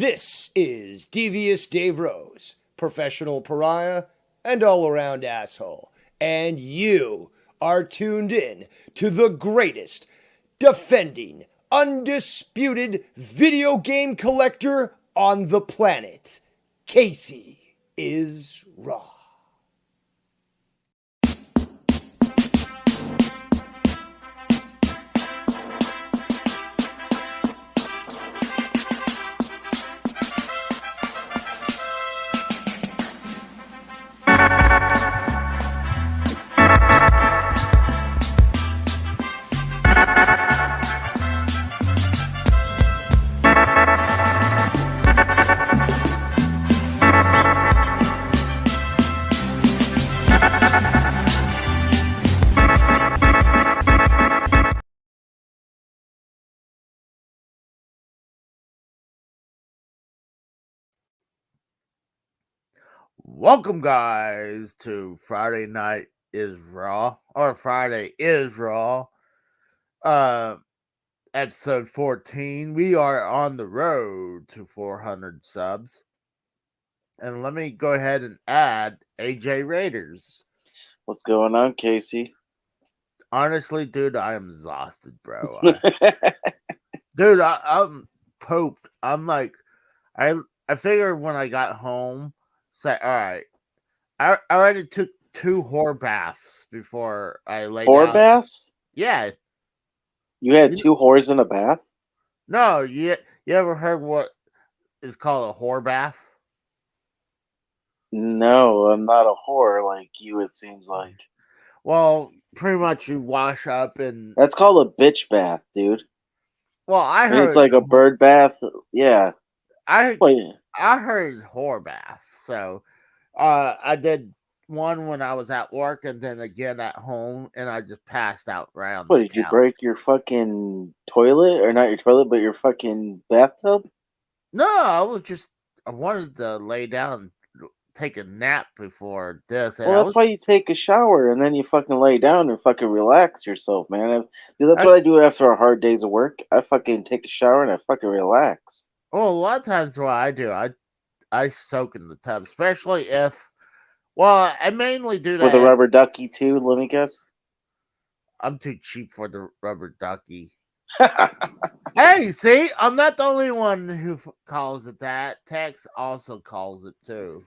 This is Devious Dave Rose, professional pariah and all around asshole. And you are tuned in to the greatest, defending, undisputed video game collector on the planet. Casey is Raw. Welcome, guys, to Friday Night is Raw, or Friday is Raw, episode 14. We are on the road to 400 subs. And let me go ahead and add AJ Raiders. What's going on, Casey? Honestly, dude, I am exhausted, bro. Dude, I'm pooped. I'm like, I figured when I got home, say, all right, I already took 2 whore baths before I laid down. Whore baths? Yeah. You had 2 whores in a bath? No, you ever heard what is called a whore bath? No, I'm not a whore like you, it seems like. Well, pretty much you wash up and... That's called a bitch bath, dude. Well, I heard... It's like a bird bath, yeah. I heard it's whore bath, so I did one when I was at work and then again at home, and I just passed out around. What, did you break your fucking toilet? Or not your toilet, but your fucking bathtub? No, I wanted to lay down and take a nap before this. And well, that's why you take a shower and then you fucking lay down and fucking relax yourself, man. That's what I do after a hard days of work. I fucking take a shower and I fucking relax. Well, a lot of times what I do, I soak in the tub, especially if... Well, I mainly do that... With a rubber ducky, too, let me guess? I'm too cheap for the rubber ducky. Hey, see? I'm not the only one who calls it that. Tex also calls it, too.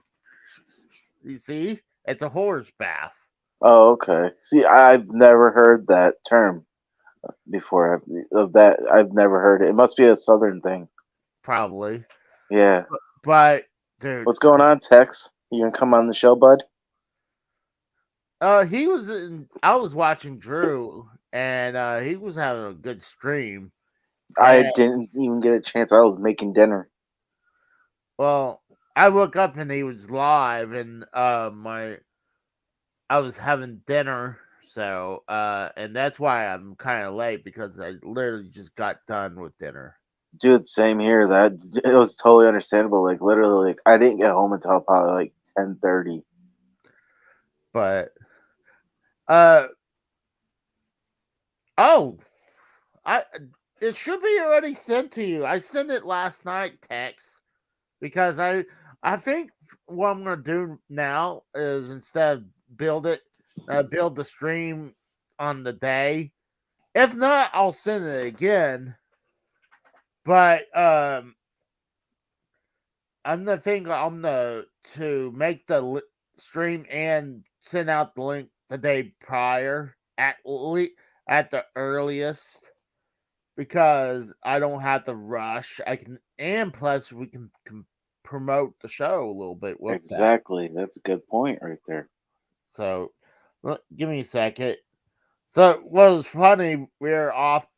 You see? It's a horse bath. Oh, okay. See, I've never heard that term before. I've never heard it. It must be a southern thing. Probably. Yeah. But, dude. What's going on, Tex? You gonna come on the show, bud? I was watching Drew, and he was having a good stream. I didn't even get a chance. I was making dinner. Well, I woke up and he was live, and I was having dinner, so and that's why I'm kind of late, because I literally just got done with dinner. Dude, same here. That it was totally understandable. Like literally, like I didn't get home until probably like 10:30. But it should be already sent to you. I sent it last night, Tex, because I think what I'm gonna do now is, instead of build the stream on the day. If not, I'll send it again. But I'm to make the stream and send out the link the day prior at the earliest, because I don't have to rush. And plus we can promote the show a little bit with exactly. That's a good point right there. So, give me a second. So, what was funny, we were off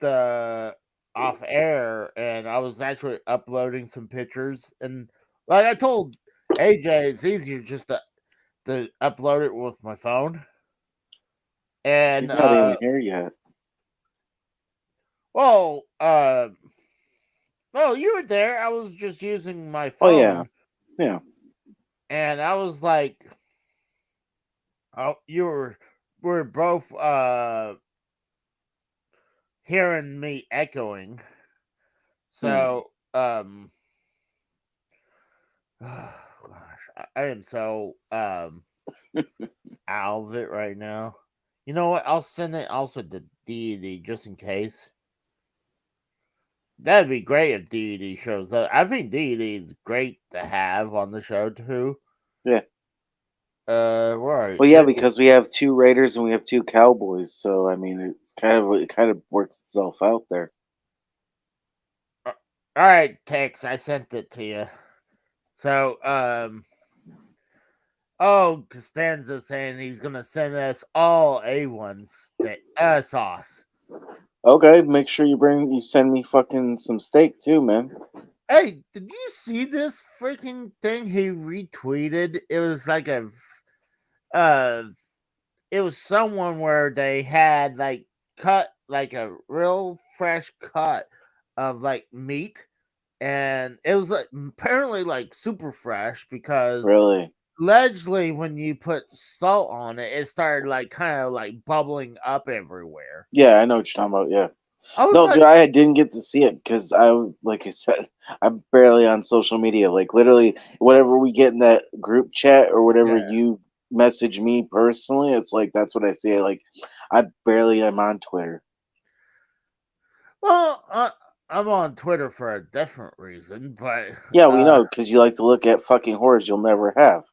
air, and I was actually uploading some pictures, and like I told AJ, it's easier just to upload it with my phone. And he's not even here yet. Well, you were there. I was just using my phone. Oh yeah. And I was like, oh, we're both hearing me echoing. So Oh, gosh, I am so out of it right now. You know what? I'll send it also to Deity just in case. That'd be great if Deity shows up. I think Deity is great to have on the show too. Yeah. Right. Well, yeah, because we have 2 Raiders and we have 2 Cowboys, so I mean, it kind of works itself out there. All right, Tex, I sent it to you. So, Costanza saying he's gonna send us all A1s sauce. Okay, make sure you send me fucking some steak too, man. Hey, did you see this freaking thing he retweeted? It was like uh it was someone where they had like cut like a real fresh cut of like meat, and it was like apparently like super fresh because Really? allegedly when you put salt on it, it started like kind of like bubbling up everywhere. Yeah, I know what you're talking about. Yeah. I was No, like, dude, didn't get to see it because like I said, I'm barely on social media. Like literally, whatever we get in that group chat or whatever yeah. you message me personally, it's like that's what I see. Like, I barely am on Twitter. Well, I'm on Twitter for a different reason, but Yeah, we know because you like to look at fucking horrors you'll never have.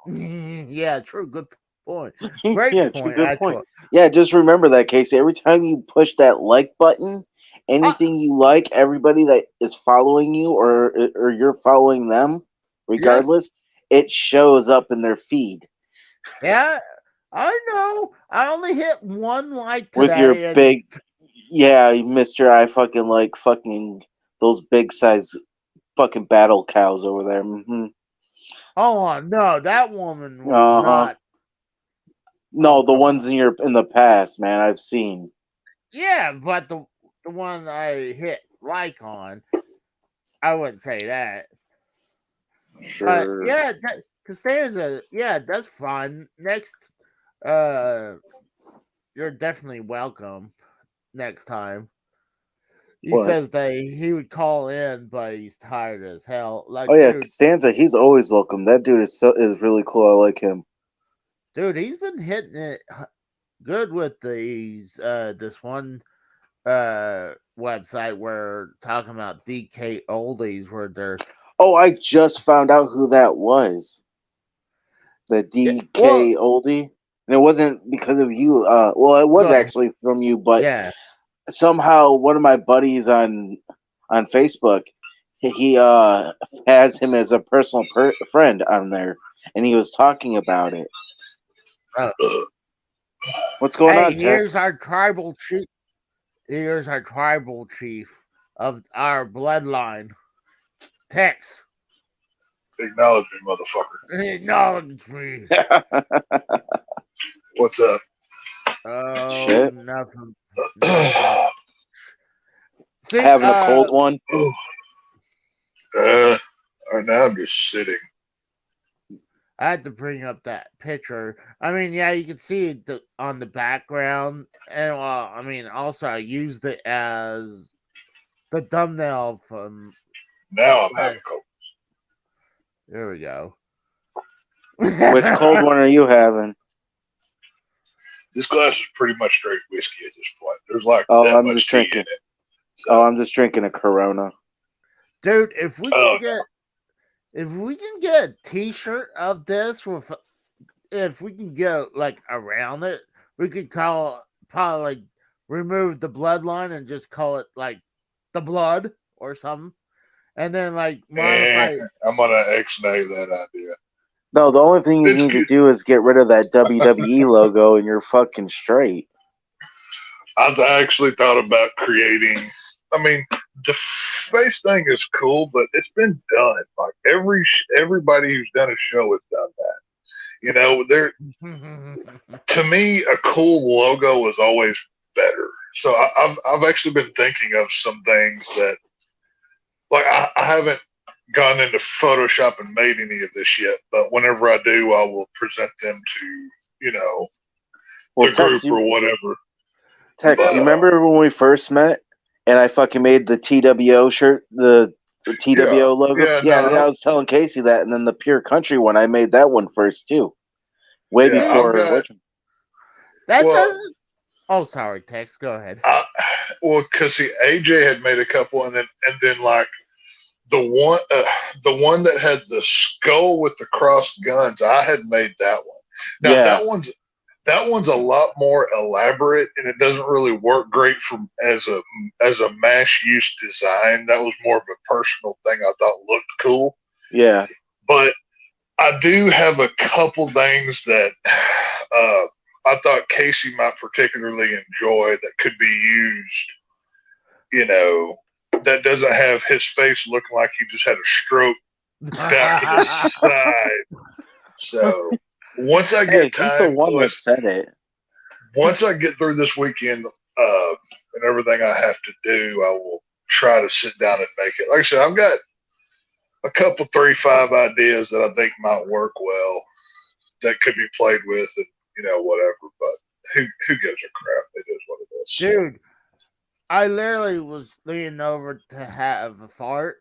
yeah, true. Good point. Great Yeah, true, point, good point. actually. Yeah, just remember that, Casey. Every time you push that like button, anything you like, everybody that is following you or you're following them, Yes, regardless, it shows up in their feed yeah, I know. I only hit one like with your today, and big, yeah, Mister. I fucking like fucking those big size fucking battle cows over there. hold on, no, that woman was Uh huh. not. Oh, No, the come on. ones in the past, man. I've seen. Yeah, but the one I hit like on, I wouldn't say that. But Sure. yeah, Costanza, yeah, that's fun. Next, uh, you're definitely welcome next time. He What? says that he would call in, but he's tired as hell. Oh Like, yeah, dude, Costanza. He's always welcome. That dude is really cool. I like him. he's been hitting it good with these this one website where talking about DK oldies where they're Oh, I just found out who that was. The yeah, well, DK oldie, and it wasn't because of you. Well, it go was ahead. actually from you, but Yeah. somehow one of my buddies on Facebook, he has him as a personal friend on there, and he was talking about it. Uh, What's going hey, on, Tex? here's our tribal chief of our bloodline. Tex. Acknowledge me, motherfucker. Acknowledge me. What's up? Oh, Shit, nothing. See, having a cold one. Right now I'm just sitting. I had to bring up that picture. I mean, yeah, you can see it on the background, and I mean, also I used it as the thumbnail from. Now I'm having cold. There we go. Which cold one are you having? This glass is pretty much straight whiskey at this point. There's like Oh, that I'm much just tea drinking. in it. Oh, So, I'm just drinking a Corona. Dude, if we can Oh, get a T-shirt of this with, if we can get like around it, we could probably like remove the bloodline and just call it like the blood or something, and then like modify it. I'm gonna X-nay that idea. No, the only thing you It's need to cute. do is get rid of that WWE logo, and you're fucking straight. I've actually thought about creating. I mean, the face thing is cool, but it's been done. Like everybody who's done a show has done that. You know, to me, a cool logo is always better. So I've actually been thinking of some things that, like, I haven't gone into Photoshop and made any of this yet, but whenever I do, I will present them to, Well, the group or whatever. Tex, But, you remember when we first met and I fucking made the TWO shirt, the The TWO logo. Yeah, Yeah, no, I was telling Casey that, and then the Pure Country one, I made that one first too, way Yeah, before. That Well- doesn't. Oh, sorry, Tex. Go ahead. because see, AJ had made a couple, and then like the one that had the skull with the crossed guns, I had made that one. Now Yeah. that one's a lot more elaborate, and it doesn't really work great as a mass use design. That was more of a personal thing I thought looked cool. Yeah. But I do have a couple things that I thought Casey might particularly enjoy that could be used, that doesn't have his face looking like he just had a stroke down to the side. So once I get Hey, he's the time, one that said it. once I get through this weekend and everything I have to do, I will try to sit down and make it. Like I said, I've got a couple 3-5 ideas that I think might work well that could be played with, and whatever. But who gives a crap? It is what it is. Dude, I literally was leaning over to have a fart,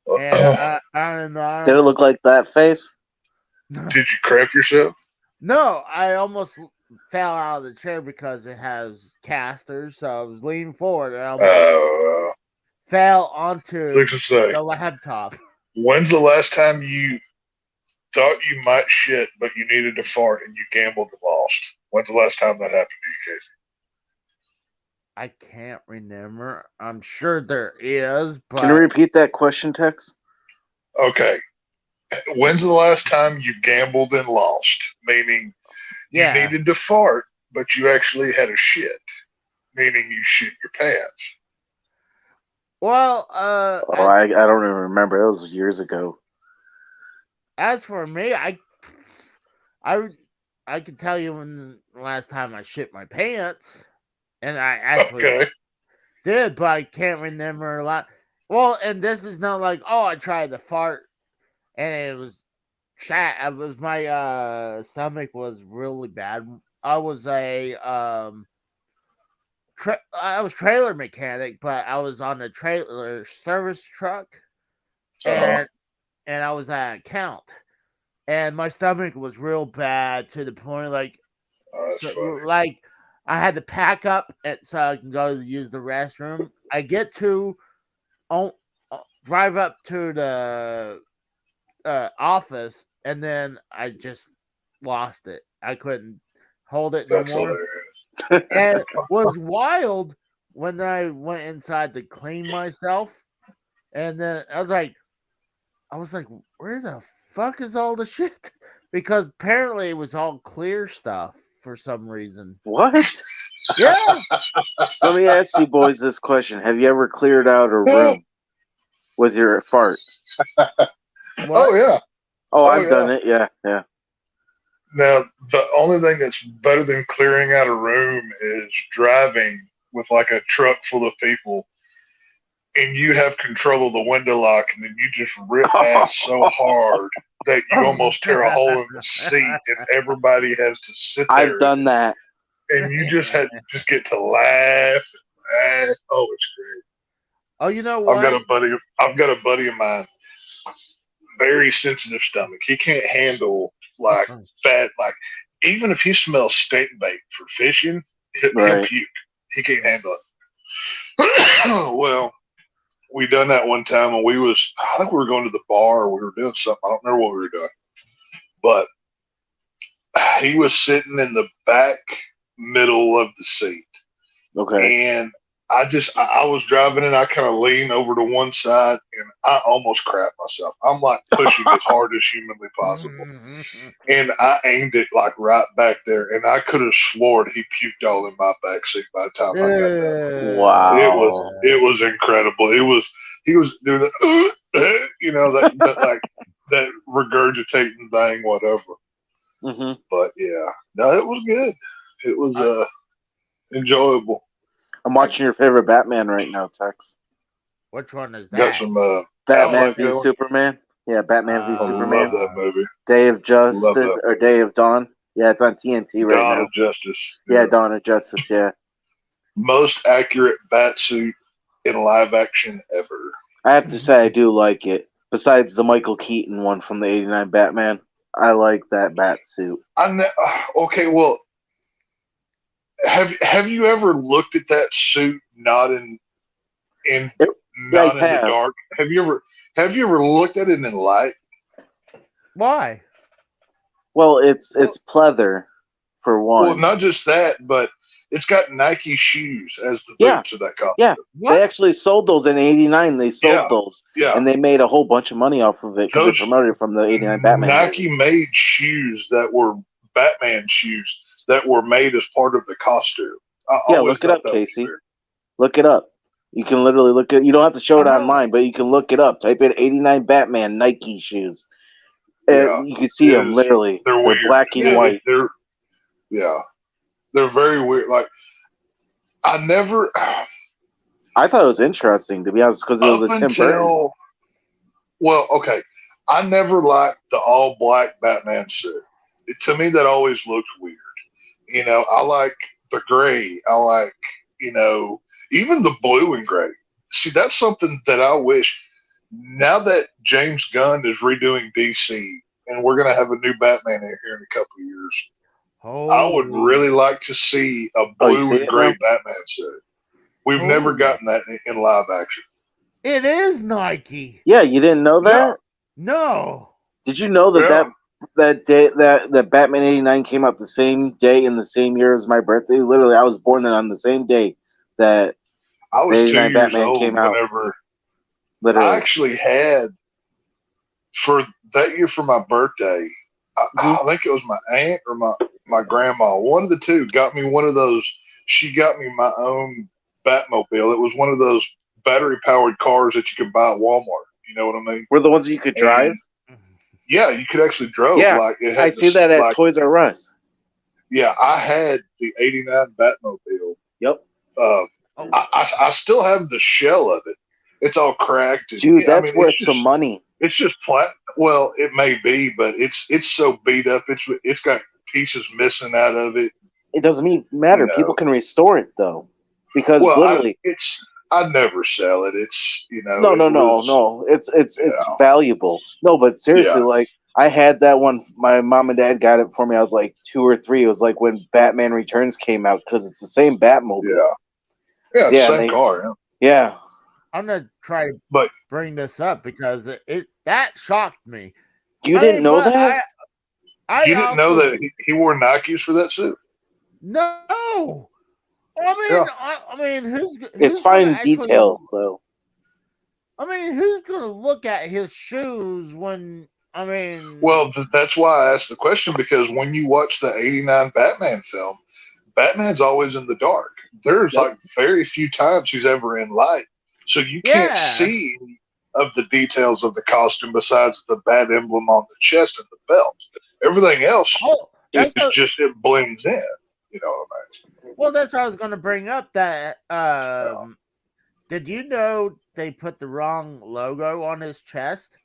and I don't know. Did it look like that face? Did you crap yourself? No, I almost fell out of the chair because it has casters, so I was leaning forward and I almost fell onto Fix to say, the laptop. when's the last time you thought you might shit, but you needed to fart and you gambled and lost? When's the last time that happened to you, Casey? I can't remember. I'm sure there is, but Can you repeat that question, Tex? Okay. When's the last time you gambled and lost? Meaning you needed to fart, but you actually had a shit. Meaning you shit your pants. Well, I don't even remember. It was years ago. as for me, I can tell you when the last time I shit my pants, and I actually did, but I can't remember a lot. Well, and this is not like, oh, I tried to fart and it was chat. It was my stomach was really bad. I was I was trailer mechanic, but I was on the trailer service truck, and I was at account, and my stomach was real bad to the point like I had to pack up so I can go use the restroom. I get to drive up to the office, and then I just lost it. I couldn't hold it no more. And it was wild when I went inside to clean myself, and then I was like, where the fuck is all the shit? Because apparently it was all clear stuff for some reason. What? Yeah. Let me ask you boys this question. Have you ever cleared out a room with your fart? Oh, yeah. Oh, I've done it. Yeah. Now, the only thing that's better than clearing out a room is driving with like a truck full of people, and you have control of the window lock, and then you just rip ass so hard that you almost tear a hole in the seat, and everybody has to sit there. I've done that. And you just get to laugh. And, oh, it's great. Oh, you know what? I've got a buddy of mine, very sensitive stomach. He can't handle like fat, like even if he smells steak bait for fishing, he'll puke. He can't handle it. Well, we done that one time, and I think we were going to the bar, or we were doing something. I don't remember what we were doing, but he was sitting in the back middle of the seat. Okay. And I was driving, and I kind of leaned over to one side, and I almost crapped myself. I'm like pushing as hard as humanly possible. And I aimed it like right back there, and I could have sworn he puked all in my backseat by the time I got there. Wow. It was incredible. He was doing that, that like that regurgitating thing, whatever. Mm-hmm. But yeah, no, it was good. It was enjoyable. I'm watching your favorite Batman right now, Tex. Which one is that? Got some Batman v Superman. Yeah, Batman v Superman. I love that movie. Day of Justice or Day of Dawn. Yeah, it's on TNT right now. Dawn of Justice. Yeah, Dawn of Justice. Yeah. Most accurate bat suit in live action ever. I have to say I do like it. Besides the Michael Keaton one from the '89 Batman, I like that bat suit. Okay, well, have you ever looked at that suit not in It, yeah, not I in the have. dark? Have you ever looked at it in light? Why? Well, it's pleather for Well, one. not just that, but it's got Nike shoes as the Yeah, boots of that costume. yeah. What? They actually sold those in '89. They sold Yeah, those, yeah. and they made a whole bunch of money off of it because they Those promoted it from the '89 Batman Nike movie. made shoes that were Batman shoes that were made as part of the costume. I Yeah, always look it thought up, that was Casey. weird. Look it up. You can literally look it. You don't have to show it Uh-huh. online, but you can look it up. Type in '89 Batman Nike shoes. Yeah, You can see it them is. literally. They're They're weird. black and Yeah. white. Yeah, they're very weird. Like I never I thought it was interesting, to be honest, because it was up a Tim Burton. until well, okay, I never liked the all black Batman suit. To me, that always looked weird. I like the gray. I like even the blue and gray. See, that's something that I wish. Now that James Gunn is redoing DC, and we're gonna have a new Batman here in a couple of years, I would Holy. really like to see a Oh, you blue see and it gray now? Batman suit. We've never Holy. gotten that in live action. It is Nike. Yeah, you didn't know Yeah, that? No. Did you know that yeah. that day that Batman '89 came out the same day in the same year as my birthday? Literally, I was born on the same day that I the was two '89 years Batman old came out. whenever I Literally. actually had for that year for my birthday. Hmm. I think it was my aunt or my grandma. One of the two got me one of those. She got me my own Batmobile. It was one of those battery powered cars that you could buy at Walmart. You know what I mean? Were the ones that you could drive? And yeah, you could actually drove Yeah, like it I had see this that at like Toys R Us. yeah. I had the '89 Batmobile. Yep. Uh, Oh, I still have the shell of it. It's all cracked and Dude, I that's mean worth some money. it's just flat. Well, it may be, but it's so beat up. It's got pieces missing out of it. It doesn't You matter. People know. can restore it though, because Well, literally, I'd never sell it. It's no, it no, no, was no. It's yeah valuable. No, but seriously, yeah like I had that one. My mom and dad got it for me. I was like 2 or 3. It was like when Batman Returns came out because it's the same Batmobile. yeah yeah. It's Yeah, the same car. yeah. I'm gonna try to But bring this up because it that shocked me. You I didn't mean, know but that? I you didn't know also that he wore Nikes for that suit? no. Yeah. I mean, who's It's gonna fine actually? detail though. I mean, who's gonna look at his shoes when? I mean, Well, that's why I asked the question because when you watch the '89 Batman film, Batman's always in the dark. There's Yep. like very few times he's ever in light, so you can't yeah. see any of the details of the costume besides the bat emblem on the chest and the belt. Everything else Oh, is that's what, just it blends in. You know what I mean? well, that's what I was gonna bring up. That Yeah. did you know they put the wrong logo on his chest?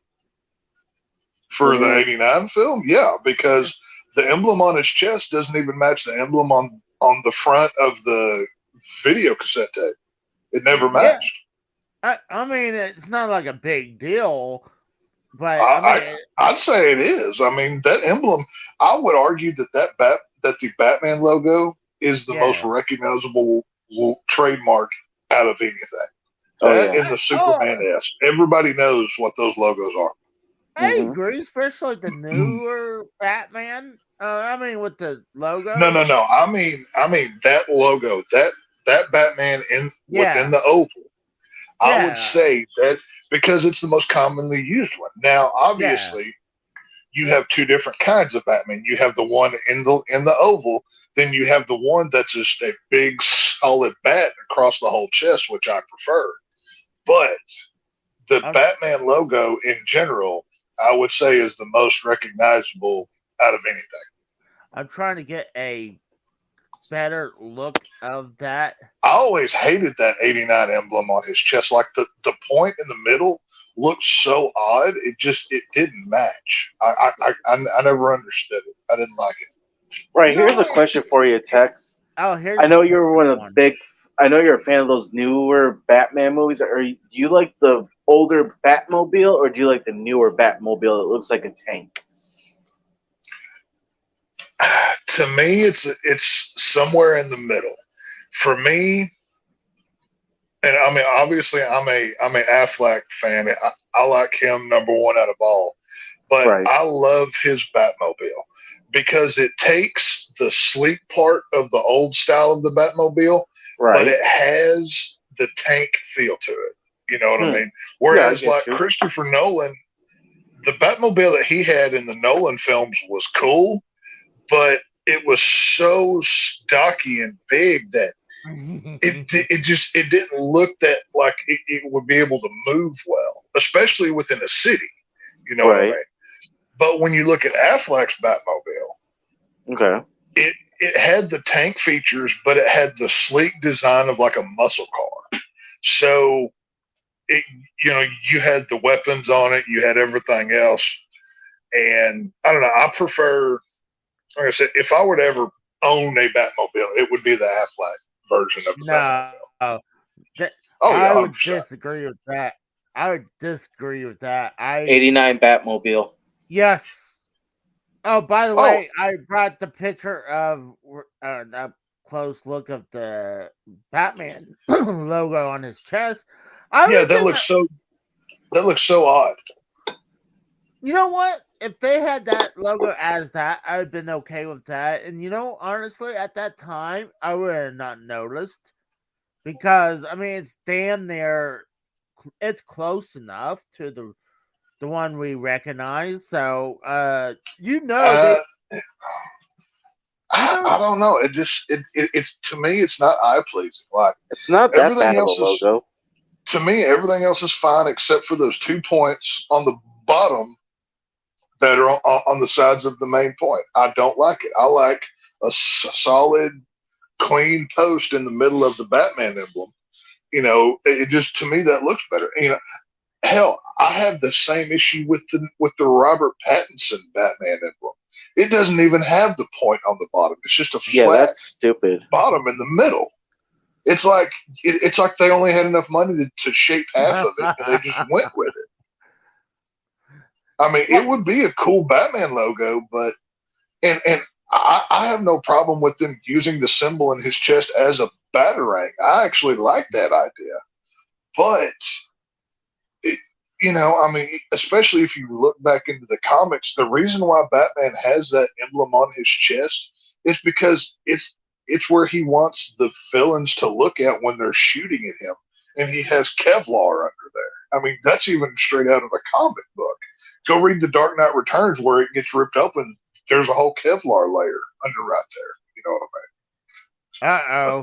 For What do you the mean? '89 film, yeah, because the emblem on his chest doesn't even match the emblem on the front of the video cassette tape. It never Yeah. matched. I mean, it's not like a big deal, but I'd say it is. I mean, that emblem. I would argue that the Batman logo is the most yeah. recognizable trademark out of anything. Oh That yeah. and the Superman S. Everybody knows what those logos are. I Mhm. agree, especially the newer Batman. I mean, with the logo. No. I mean that logo. That Batman within the oval. I would say that because it's the most commonly used one. Now, obviously, you have two different kinds of Batman. You have the one in the oval, then you have the one that's just a big solid bat across the whole chest, which I prefer. But the Batman logo in general, I would say, is the most recognizable out of anything. I'm trying to get a better look of that. I always hated that '89 emblem on his chest. Like the point in the middle looked so odd. It didn't match. I never understood it. I didn't like it. Right. Here's a question for you, Tex. Oh, here's I know you're one of the big. I know you're a fan of those newer Batman movies. Do you like the older Batmobile, or do you like the newer Batmobile that looks like a tank? To me, it's somewhere in the middle. For me, and I mean, obviously, I'm a Affleck fan. I like him number one out of all, but Right. I love his Batmobile because it takes the sleek part of the old style of the Batmobile, but Right. it has the tank feel to it. You know what I mean? Yeah, I Whereas, get like you. Christopher Nolan, the Batmobile that he had in the Nolan films was cool, but it was so stocky and big that it didn't look that like it would be able to move well, especially within a city. You know what I Right. mean? But when you look at Affleck's Batmobile, Okay. it had the tank features, but it had the sleek design of like a muscle car. So it, you had the weapons on it, you had everything else, and I don't know. I prefer, like I said, if I would ever own a Batmobile, it would be the Affleck version of the Batmobile. Oh yeah, I would 100%. disagree with that. I would disagree with that. 89 Batmobile. Yes. Oh, by the Oh. way, I brought the picture of a close look of the Batman logo on his chest. Yeah, that looks so odd. You know what? If they had that logo as that, I would have been okay with that. And honestly, at that time, I would have not noticed because I mean, it's damn near, it's close enough to the one we recognize. So, they. I don't know. It's to me, it's not eye pleasing. Like It's not that everything bad of a else is, logo. to me, everything else is fine except for those 2 points on the bottom that are on the sides of the main point. I don't like it. I like a solid, clean post in the middle of the Batman emblem. It just, to me, that looks better. Hell, I have the same issue with the Robert Pattinson Batman emblem. It doesn't even have the point on the bottom. It's just a flat that's stupid. bottom in the middle. It's like they only had enough money to shape half of it, and they just went with it. I mean, it would be a cool Batman logo, but and I have no problem with them using the symbol in his chest as a batarang. I actually like that idea, but I mean, especially if you look back into the comics, the reason why Batman has that emblem on his chest is because it's where he wants the villains to look at when they're shooting at him, and he has Kevlar under there. I mean, that's even straight out of a comic book. Go read The Dark Knight Returns, where it gets ripped open. There's a whole Kevlar layer under right there. You know what I Uh-oh.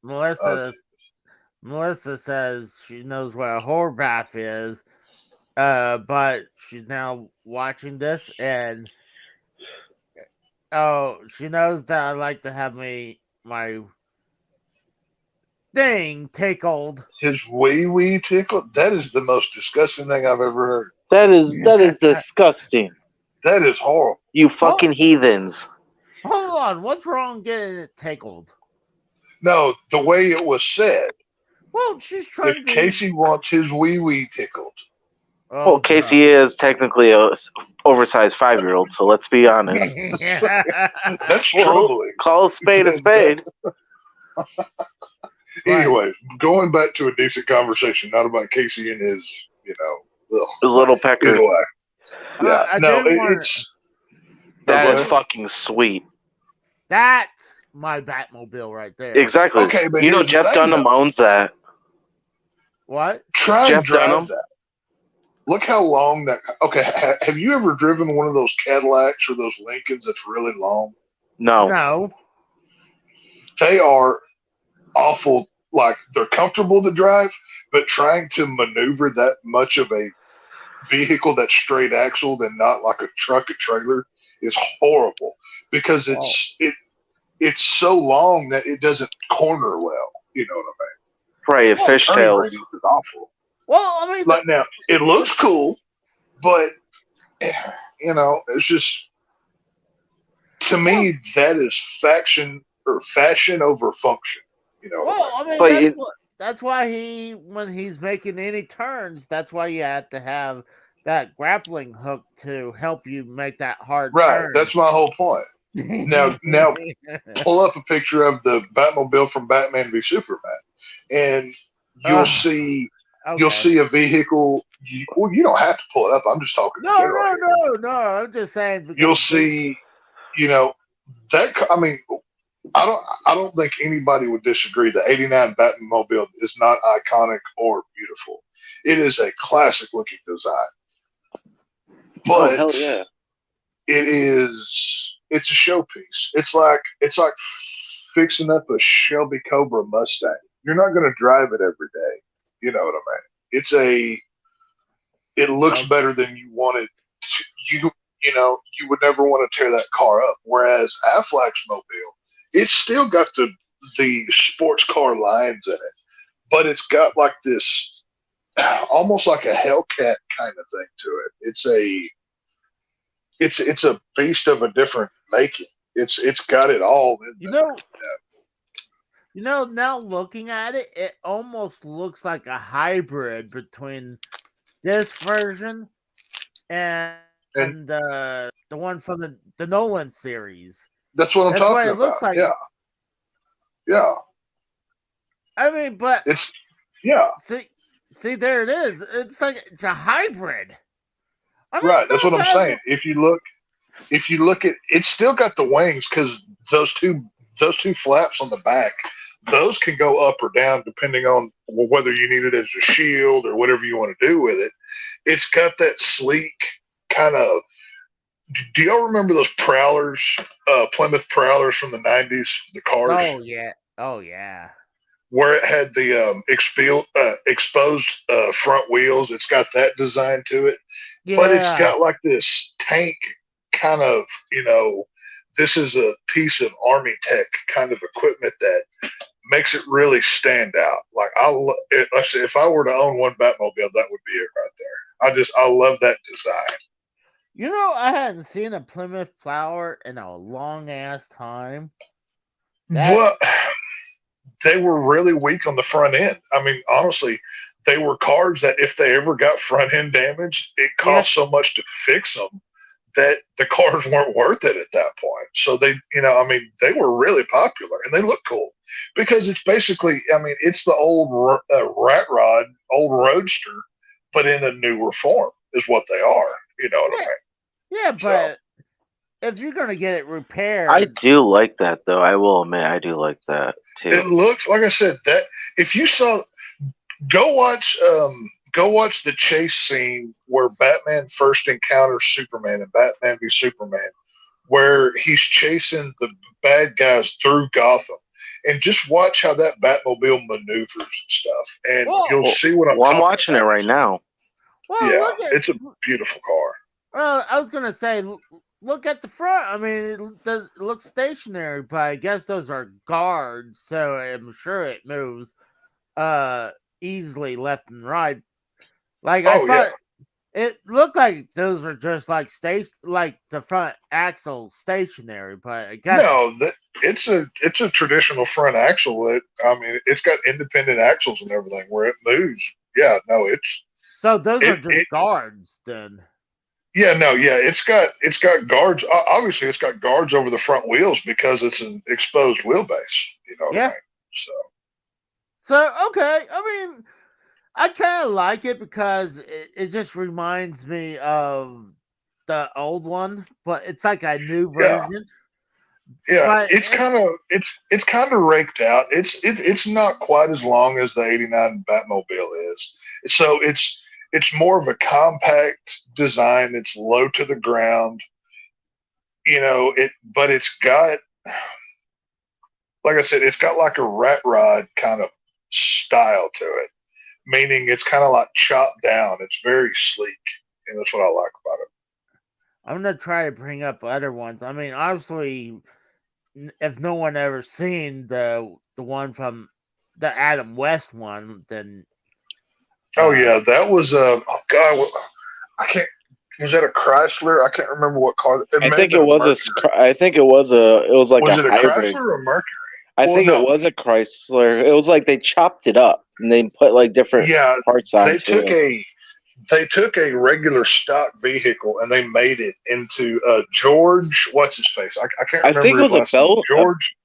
mean? Melissa says she knows what a horror bath is, but she's now watching this and she knows that I like to have my thing tickled. His wee tickled? That is the most disgusting thing I've ever heard. That is disgusting. That is horrible. You fucking heathens. Hold on, what's wrong getting it tickled? No, the way it was said. Well, she's trying if Casey wants his wee tickled. Well, Casey is technically a oversized 5-year-old, so let's be honest. That's troubling. Call a spade a spade. Anyway, going back to a decent conversation, not about Casey and his, his little pecker. Either way. Yeah, that is fucking sweet. That's my Batmobile right there. Exactly. Okay, but Jeff Dunham owns that. What? Try Jeff and drive Dunham? that. Look how long that. Okay, have you ever driven one of those Cadillacs or those Lincolns that's really long? No. They are awful. Like, they're comfortable to drive, but trying to maneuver that much of a vehicle that's straight axled and not like a truck or trailer is horrible because it's so long that it doesn't corner well. You know what I mean? Right, it fishtails. Is awful. Well, I mean, like now it looks cool, but it's just, to me, that is fashion over function. You know. Well, I mean, that's why when he's making any turns, that's why you have to have that grappling hook to help you make that hard Right. turn. That's my whole point. Now, pull up a picture of the Batmobile from Batman v Superman, and you'll see okay. a vehicle. Well, you don't have to pull it up. I'm just talking in general here. No. I'm just saying because You'll see, you know, that. I mean, I don't think anybody would disagree. The '89 Batmobile is not iconic or beautiful. It is a classic looking design, but hell yeah. it's a showpiece. It's like fixing up a Shelby Cobra Mustang. You're not going to drive it every day. You know what I mean? It looks better than you wanted to, you would never want to tear that car up. Whereas Affleck's mobile, it's still got the sports car lines in it, but it's got like this almost like a Hellcat kind of thing to it. It's a beast of a different making. It's got it all in there. Now looking at it, it almost looks like a hybrid between this version and the one from the Nolan series. That's what I'm talking about. It looks like. Yeah. I mean, but it's See, there it is. It's like it's a hybrid. I mean, right. That's what I'm saying. If you look at, it's still got the wings because those two flaps on the back, those can go up or down depending on whether you need it as a shield or whatever you want to do with it. It's got that sleek kind of. Do y'all remember those Prowlers, Plymouth Prowlers from the '90s? The cars. Oh yeah. Where it had the exposed front wheels, it's got that design to it. Yeah. But it's got like this tank kind of, this is a piece of Army tech kind of equipment that makes it really stand out. Like let's say if I were to own one Batmobile, that would be it right there. I love that design. I hadn't seen a Plymouth Prowler in a long ass time. They were really weak on the front end. I mean, honestly, they were cars that if they ever got front end damage, it cost so much to fix them that the cars weren't worth it at that point. So they were really popular and they look cool because it's basically, it's the old rat rod, old roadster, but in a newer form is what they are. You know what I mean? Yeah, but if you're going to get it repaired. I do like that, though. I will admit, I do like that, too. It looks, like I said, that if you saw, go watch the chase scene where Batman first encounters Superman in Batman v Superman, where he's chasing the bad guys through Gotham. And just watch how that Batmobile maneuvers and stuff. And you'll see what I'm talking about. I'm watching it right now. Well, it's a beautiful car. Well, I was going to say, look at the front. I mean, it looks stationary, but I guess those are guards, so I'm sure it moves easily left and right. Like I thought, it looked like those were just like the front axle stationary, but I guess no, it's a traditional front axle. It's got independent axles and everything where it moves. Yeah, no, so those are just guards then. Yeah, no, yeah, it's got guards. Obviously, it's got guards over the front wheels because it's an exposed wheelbase. You know what I mean? So okay, I kind of like it because it just reminds me of the old one, but it's like a new version. Yeah, but it's kind of raked out. It's not quite as long as the '89 Batmobile is. So it's more of a compact design. It's low to the ground, but it's got, like I said, it's got like a rat rod kind of style to it, meaning it's kind of like chopped down. It's very sleek, and that's what I like about it. I'm going to try to bring up other ones. Obviously, if no one ever seen the one from the Adam West one, then oh yeah, that was I can't. Was that a Chrysler? I can't remember what car. I think it was like a hybrid. Was it a Chrysler or a Mercury? I Well, think no. it was a Chrysler. It was like they chopped it up and they put like different Yeah, parts they onto took it. a regular stock vehicle and they made it into George. What's his face? I can't I think remember it his was a last name. Bel George.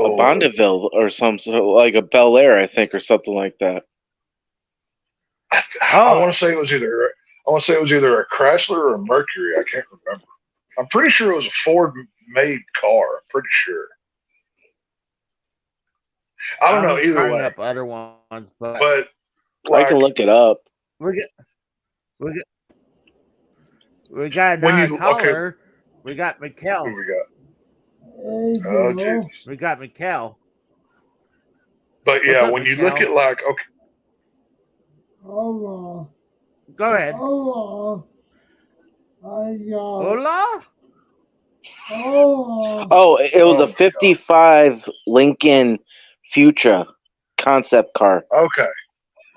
a Oh, Bondeville or some sort, like a Bel Air, I think, or something like that. I want to say it was either. I want to say it was either a Chrysler or a Mercury. I can't remember. I'm pretty sure it was a Ford made car. I'm pretty sure. I don't know I'm either trying way. up other ones, but But I can like look it up. we got we got we got when another you caller. We got who Mikkel. we got? Oh, geez. We got Mikkel. But What's yeah, up, when you look Mikkel? at like okay, Go ahead. Hola. Oh, it was oh a my 55 Lincoln Futura concept car. okay,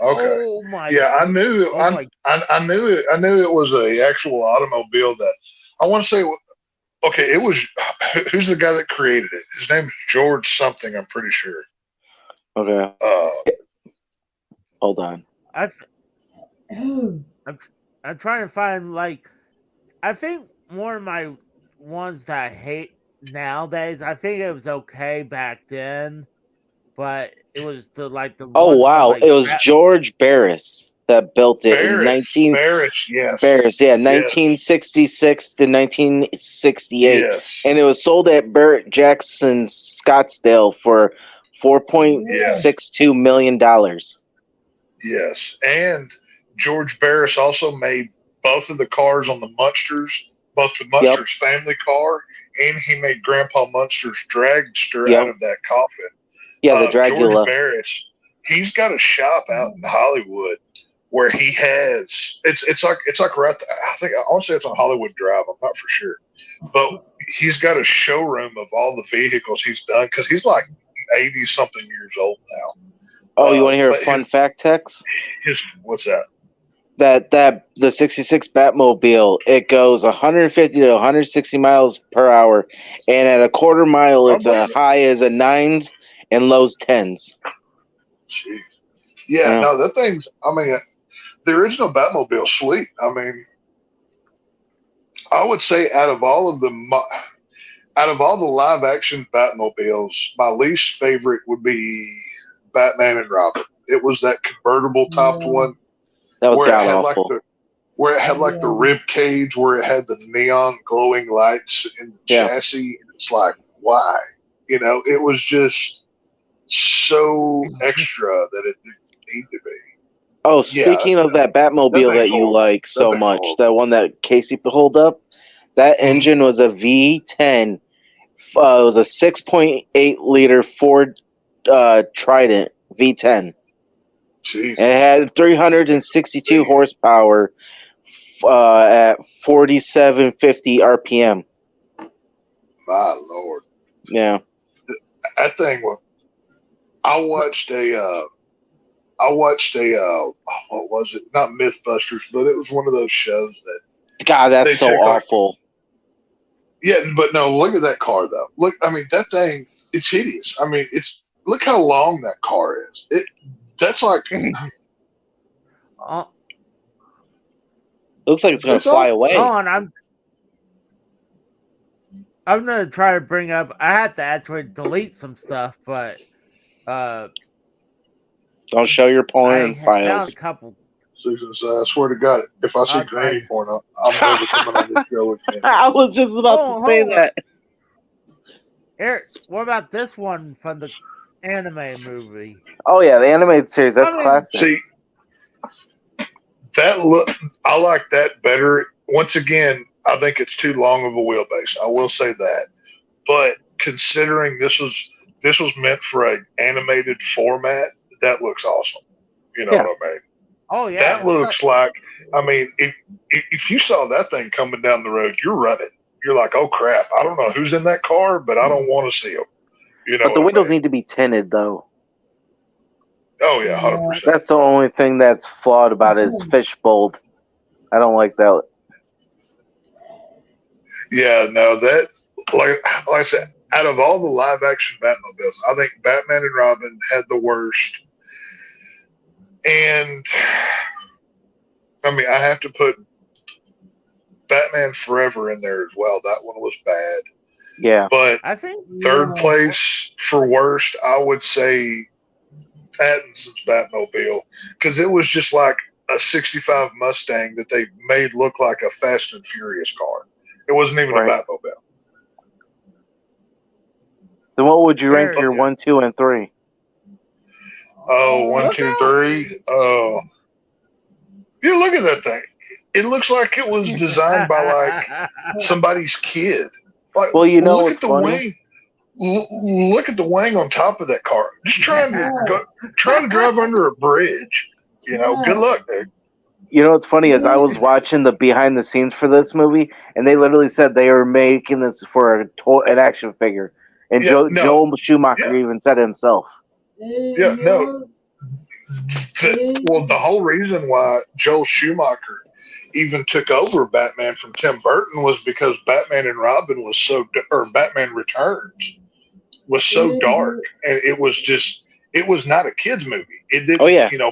okay, Oh my! yeah, I knew Oh my! I knew it was a actual automobile that I want to say. Okay, it was who's the guy that created it? His name is George something. I'm pretty sure. Okay, Uh, hold on. I'm trying to find like I think one of my ones that I hate nowadays. I think it was okay back then, but it was the Oh ones from wow, like it was George Barris that built it in Barris, yes, Barris, yeah, yes, 1966 to 1968, yes, and it was sold at Barrett Jackson Scottsdale for yes, $4.62 million. yes. And George Barris also made both of the cars on the Munsters, both the Yep, Munsters family car, and he made Grandpa Munster's dragster out yep, of that coffin. yeah, the George Dragula. Barris, he's got a shop out in Hollywood where he has it's like right there, I think I want to say it's on Hollywood Drive. I'm not for sure, but he's got a showroom of all the vehicles he's done because he's like 80 something years old now. Oh, you want to hear a But fun fact, Tex? his what's that? That the 66 Batmobile, it goes 150 to 160 miles per hour, and at a quarter mile, I it's a believe it. high as a nines and lows tens. Jeez. Yeah, Yeah. no, that thing's. I mean, the original Batmobile, sweet. I mean, I would say out of all the live action Batmobiles, my least favorite would be Batman and Robin. It was that convertible topped one That was where it god had like awful. the rib cage where it had the neon glowing lights in the Yeah. chassis. It's like, why? You know, it was just so extra that it didn't need to be. Oh, Yeah, speaking of that that Batmobile thing's that you horrible. like That so thing's much, horrible. that one that Casey pulled up, that engine was a V10. It was a 6.8 liter Ford Trident V10. Jeez, And it had 362 horsepower at 4750 RPM. my lord, Yeah. that thing was. I watched a what was it? Not MythBusters, but it was one of those shows that God, that's they so took like awful. yeah, but no, look at that car though. Look, I mean that thing, it's hideous. I mean, it's look how long that car is. That's like Looks like it's going to it's fly all away. on, I'm gonna try to bring up. I had to actually delete some stuff, but Don't show your porn I had found a files. couple. I swear to God, if I see I'll try. granny porn, I'm never coming on this show again. I was just about to say Hold on. that. Eric, what about this one from the anime movie? Oh, yeah, the animated series. That's I mean, classic. See, that look, I like that better. Once again, I think it's too long of a wheelbase. I will say that, but considering this was meant for an animated format, that looks awesome. You know Yeah. what I mean? oh yeah, That looks like. I mean, if you saw that thing coming down the road, you're running. You're like, oh crap! I don't know who's in that car, but I don't want to see them. You know But the what windows I mean? need to be tinted, though. Oh yeah, 100%. That's the only thing that's flawed about it is fishbowl. I don't like that. Yeah, no, that like I said, out of all the live action Batmobiles, I think Batman and Robin had the worst. And I mean, I have to put Batman Forever in there as well. That one was bad. Yeah. But I think third place for worst, I would say Pattinson's Batmobile, because it was just like a 65 Mustang that they made look like a Fast and Furious car. It wasn't even Right. a Batmobile. Then what would you rank Very your good. 1, 2, and 3? Oh, 1, Look 2, out. 3. Oh, you look at that thing. It looks like it was designed by like somebody's kid. Like, Well, you know look what's at the funny? wing. Look at the wing on top of that car. Just trying to drive under a bridge. You know, good luck, dude. You know what's funny is I was watching the behind the scenes for this movie, and they literally said they were making this for an action figure, and Yeah, no. Joel Schumacher Yeah. even said it himself. Yeah, no. Well, the whole reason why Joel Schumacher even took over Batman from Tim Burton was because Batman and Robin was or Batman Returns was so dark, and it was not a kids movie. It didn't. Oh, yeah. You know,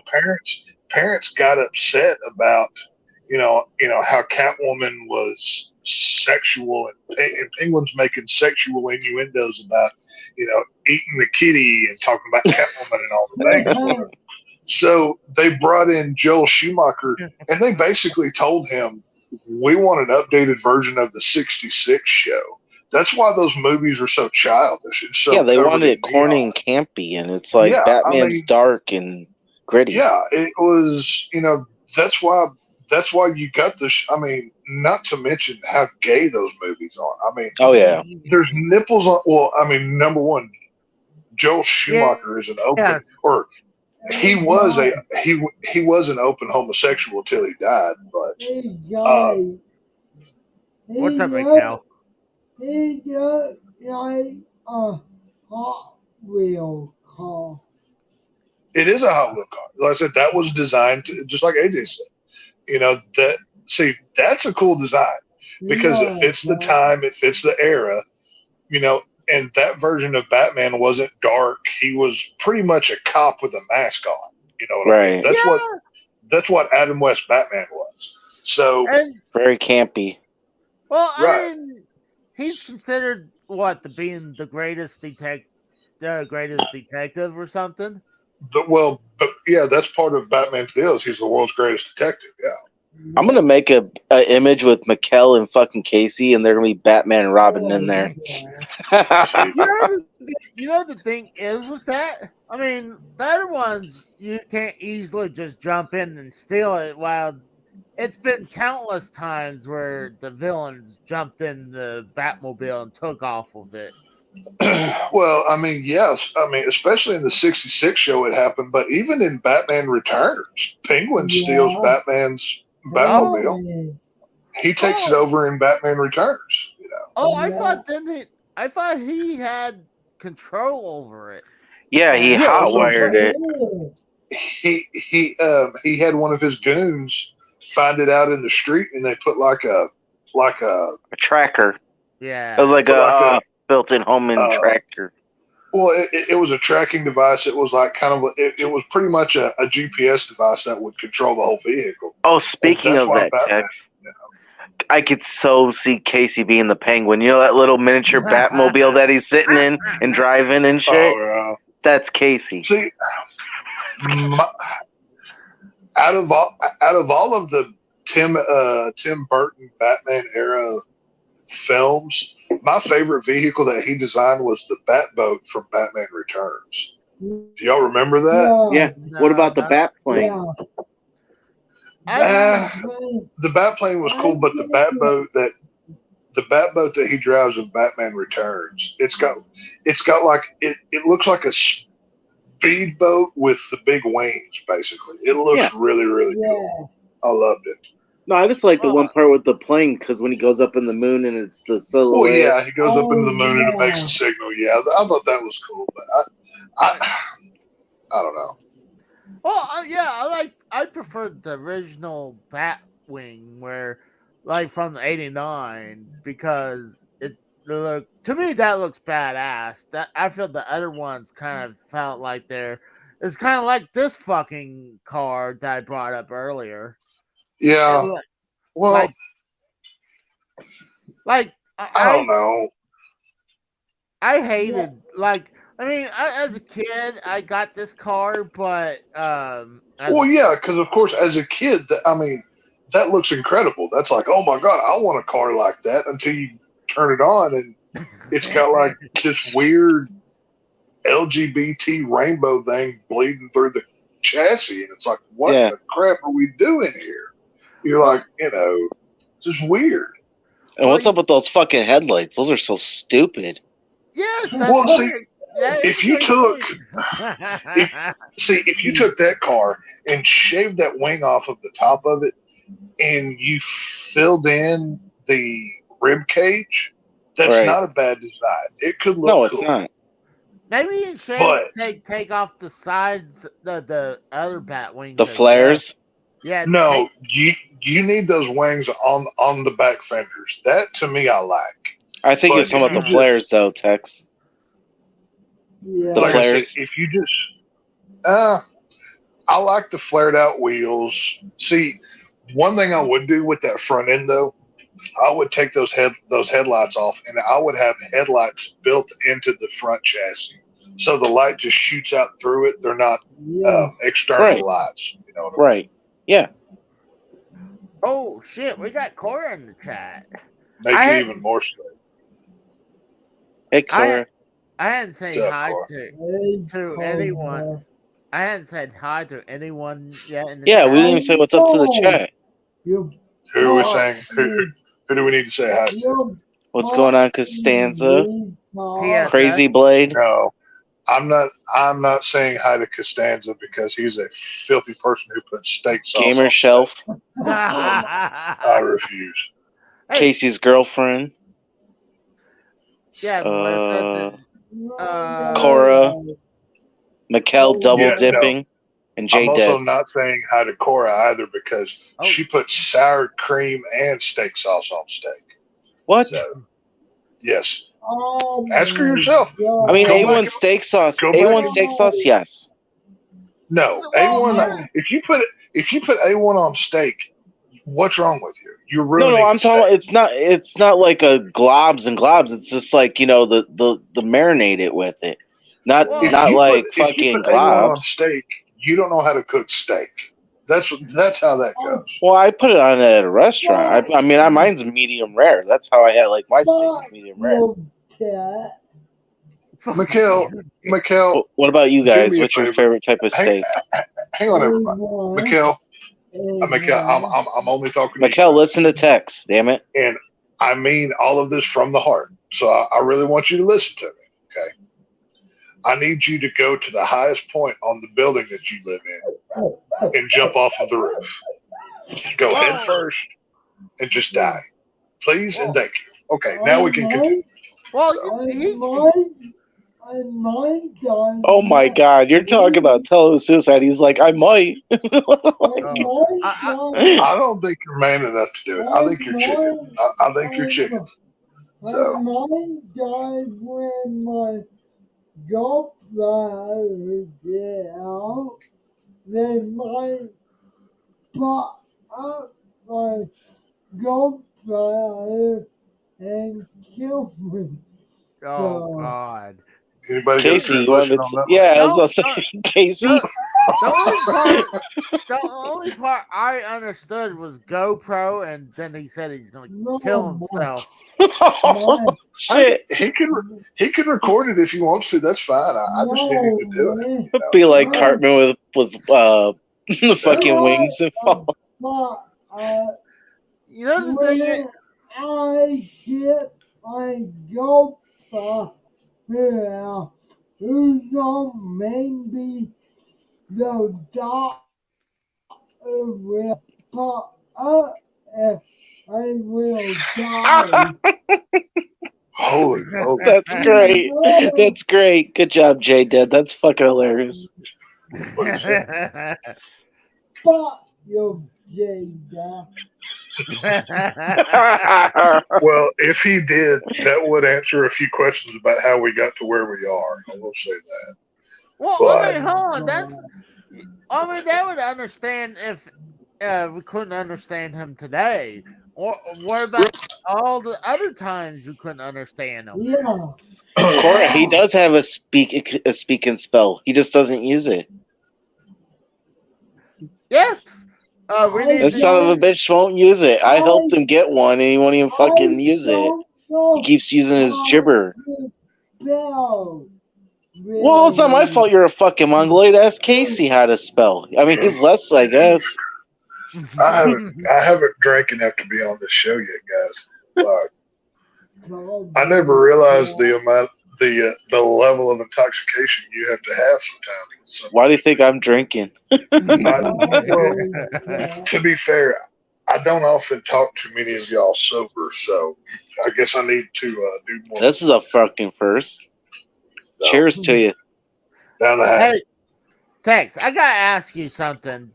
parents got upset about how Catwoman was sexual and Penguin's making sexual innuendos about eating the kitty and talking about Catwoman and all the things. So they brought in Joel Schumacher, and they basically told him, we want an updated version of the 66 show. That's why those movies are so childish. It's so They covered wanted it in corny neon. and campy, and it's like Yeah, Batman's dark and gritty. Yeah, it was, that's why you got this. I mean, not to mention how gay those movies are. I mean, Oh, yeah. there's nipples on, well, I mean, number one, Joel Schumacher is an open, or he was an open homosexual until he died. But What's up, Mikhail? He got like a Hot Wheel car. it is a Hot Wheel car. Like I said, that was designed just like AJ said. That's a cool design because it fits the time, it fits the era, and that version of Batman wasn't dark. He was pretty much a cop with a mask on. You know what I mean? That's what Adam West Batman was. So very campy. Well, I mean, he's considered being the greatest detective or something. But that's part of Batman's deal. Is he's the world's greatest detective. Yeah. I'm gonna make a image with Mikkel and fucking Casey, and they're gonna be Batman and Robin in there. You know the thing is with that. I mean, the other ones you can't easily just jump in and steal it. While it's been countless times where the villains jumped in the Batmobile and took off with it. Well, I mean, yes. I mean, especially in the 66 show it happened, but even in Batman Returns, Penguin steals Batman's Batmobile. He takes it over in Batman Returns. Oh, I thought he had control over it. Yeah, he hotwired it. He had one of his goons find it out in the street, and they put like a tracker. Yeah, it was like a built-in home tracker. Well, it was a tracking device. It was like kind of it was pretty much a GPS device that would control the whole vehicle. Oh, speaking of that, Tex, I could so see Casey being the Penguin. You know that little miniature Batmobile that he's sitting in and driving and shit? Oh, that's Casey. See, out of all of the Tim Burton Batman era films, my favorite vehicle that he designed was the Batboat from Batman Returns. Do y'all remember that? Yeah. What about the Batplane? The Batplane was cool, but the Batboat that he drives in Batman Returns, it's got like it looks like a speedboat with the big wings. Basically, it looks really, really cool. I loved it. No, I just like the one part with the plane because when he goes up in the moon and it's the silhouette. Well, yeah, he goes up into the moon and it makes a signal. Yeah, I thought that was cool, but I don't know. Well, I preferred the original Batwing where, like from '89, because look to me that looks badass. That I feel the other ones kind of felt like it's kind of like this fucking car that I brought up earlier. Yeah. It look- Well, like I don't know. I hated as a kid I got this car, but Well, yeah, because of course, as a kid, that looks incredible. That's like, oh my god, I want a car like that. Until you turn it on, and it's got like this weird LGBT rainbow thing bleeding through the chassis, and it's like, what the crap are we doing here? You're like, it's just weird. And what's up with those fucking headlights? Those are so stupid. Yes, well, see, if you took that car and shaved that wing off of the top of it, and you filled in the rib cage, that's not a bad design. It could look no, it's cool. not. Maybe you should take off the sides, the other bat wings, the flares. Yeah. No, you need those wings on the back fenders. That to me, I like. I think you're talking about the flares, though, Tex. Yeah. The like flares. I said, if you just, I like the flared out wheels. See, one thing I would do with that front end though, I would take those headlights off, and I would have headlights built into the front chassis, so the light just shoots out through it. They're not external lights. You know what I mean? Yeah. Oh shit, we got Cora in the chat. Make it even more straight. Hey, Cora. I hadn't said hi to anyone. I hadn't said hi to anyone yet. In the chat. We didn't even say what's up to the chat. Who was saying? Who do we need to say hi to? What's going on, Costanza? TSS? Crazy Blade? No, I'm not saying hi to Costanza because he's a filthy person who puts steak sauce. Gamer on Shelf. I refuse. Hey. Casey's girlfriend. Yeah, Melissa. Cora. Mikkel double dipping. No. And J I'm also Dead. not saying hi to Cora either because she puts sour cream and steak sauce on steak. What? So, yes. Ask her yourself. I mean, A1 steak sauce. A1 steak sauce, yes. No, A1. If you put A1 on steak, what's wrong with you? You're ruining. No, I'm talking. It's not like a globs and globs. It's just like the marinate it with it. Not like fucking globs. On steak, you don't know how to cook steak. That's how that goes. Well, I put it on at a restaurant. I mean, mine's medium rare. That's how I had like my steak, medium rare. Mikkel. What about you guys? What's your favorite type of steak? Hang on, everybody. Mikkel, I'm only talking to Mikkel, listen to Tex, damn it. And I mean all of this from the heart. So I really want you to listen to me, okay? I need you to go to the highest point on the building that you live in and jump off of the roof. Go head first and just die. Please and thank you. Okay, now we can continue. Well, oh my God, you're talking about suicide. He's like, I might. I don't think you're man enough to do it. I think you're chicken. I think you're chicken. So. Mine died when my gallbladder get out. They might put up my gallbladder and kill me. Oh God. Anybody Casey, I was saying, Casey. The only part I understood was GoPro, and then he said he's going to kill himself. Oh, shit. He can record it if he wants to. That's fine. I just need him to do it. It'd be like Cartman with the fucking wings and all. You know the thing. I get my GoPro here, who's on maybe the doctor will put up and I will die. Holy. That's great. That's great. Good job, J Dead. That's fucking hilarious. Fuck you, J Dead. Well, if he did, that would answer a few questions about how we got to where we are. I will say that. Well, But- I mean, hold on. I mean, they would understand if we couldn't understand him today. Or what about all the other times you couldn't understand him? Yeah. Cora, he does have a speak and spell. He just doesn't use it. Yes. We need That to. son of a bitch won't use it. I helped him get one, and he won't even fucking use it. He keeps using his gibber. Spell. Well, it's not my fault you're a fucking mongoloid. Ask Casey how to spell. I mean, he's less, I guess. I haven't drank enough to be on this show yet, guys. I never realized the amount, the level of intoxication you have to have sometimes. So, Why do you think I'm drinking? to be fair, I don't often talk to many of y'all sober, so I guess I need to do more. This is a fucking first. Cheers to you. Down the hatch. Hey, Tex, I gotta ask you something.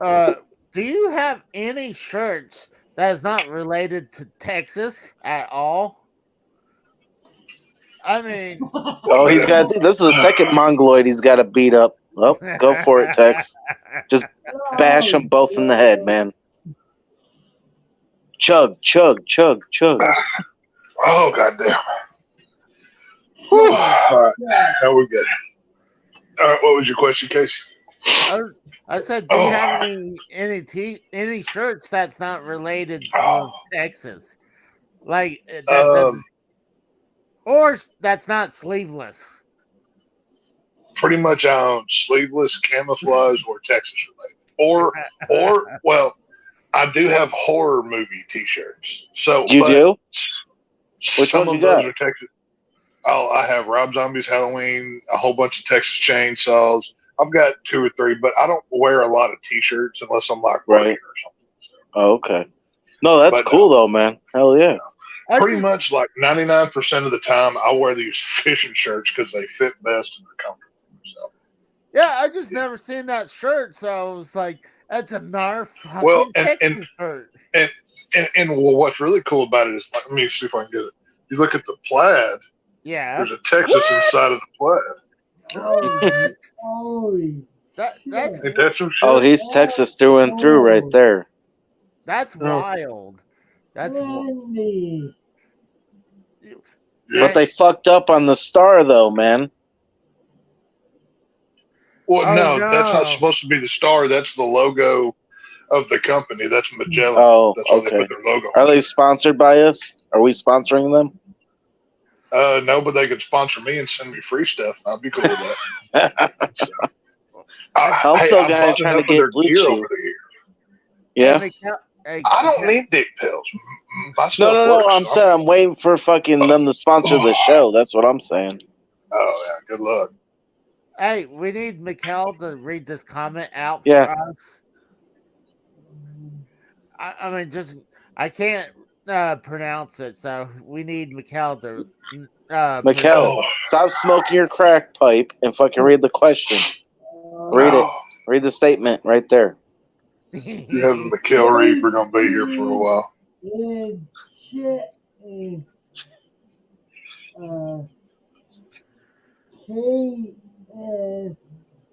Do you have any shirts that is not related to Texas at all? I mean, Oh, he's got. This is the second mongoloid he's got to beat up. Oh, go for it, Tex. Just bash them both in the head, man. Chug, chug, chug, chug. Oh, goddamn. Whew. All right, now we're good. All right, what was your question, Casey? I said, do you have any shirts that's not related to Texas, like or that's not sleeveless? Pretty much on sleeveless, camouflage, or Texas related, or well, I do have horror movie T-shirts. So You do? Which some ones of you those got? are Texas. I have Rob Zombie's Halloween, a whole bunch of Texas Chainsaws. I've got 2 or 3, but I don't wear a lot of T-shirts unless I'm like working or something. Oh, okay. No, that's cool though, man. Hell yeah. Pretty much like 99% of the time, I wear these fishing shirts because they fit best and they're comfortable. So. Yeah, I just never seen that shirt, so I was like, that's another fucking Well, Texas shirt. And what's really cool about it is, like, let me see if I can get it. You look at the plaid. Yeah. There's a Texas inside of the plaid. That's Ain't that some shit? Oh, he's Texas through and through right there. That's wild. That's Randy. But they fucked up on the star though, man. Well, Oh, no, no. that's not supposed to be the star. That's the logo of the company. That's Magellan. Oh, That's why they okay. put their logo Are on they it. sponsored by us? Are we sponsoring them? No, but they could sponsor me and send me free stuff. I'd be cool with that. I'm still I've guy bought trying to enough of get their Blue gear Chew. over the years. Yeah. I don't need dick pills. My stuff No. works. I'm saying I'm waiting for fucking them to sponsor the show. That's what I'm saying. Oh yeah, good luck. Hey, we need Mikkel to read this comment out Yeah. for us. I mean, I can't pronounce it, so we need Mikkel to. Mikkel, stop smoking your crack pipe and fucking read the question. Read it. Read the statement right there. You have the McKill Reaper gonna be here for a while.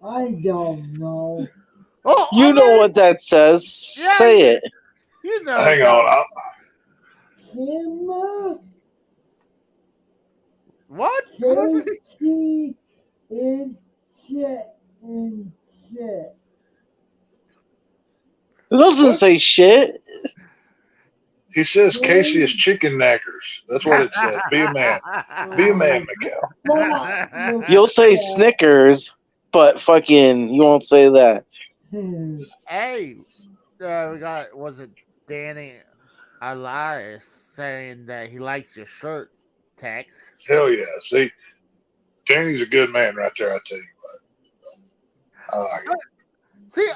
I don't know. Oh, You know what that says. Yeah, Say it. You know. Hang on. Kimma What? Casey in chat. It doesn't say shit. He says Casey is chicken knackers. That's what it says. Be a man. Be a man, Mikkel. You'll say Snickers, but fucking you won't say that. Hey, we got, was it Danny Elias saying that he likes your shirt, Tex? Hell yeah. See, Danny's a good man right there, I tell you what. I like it. See,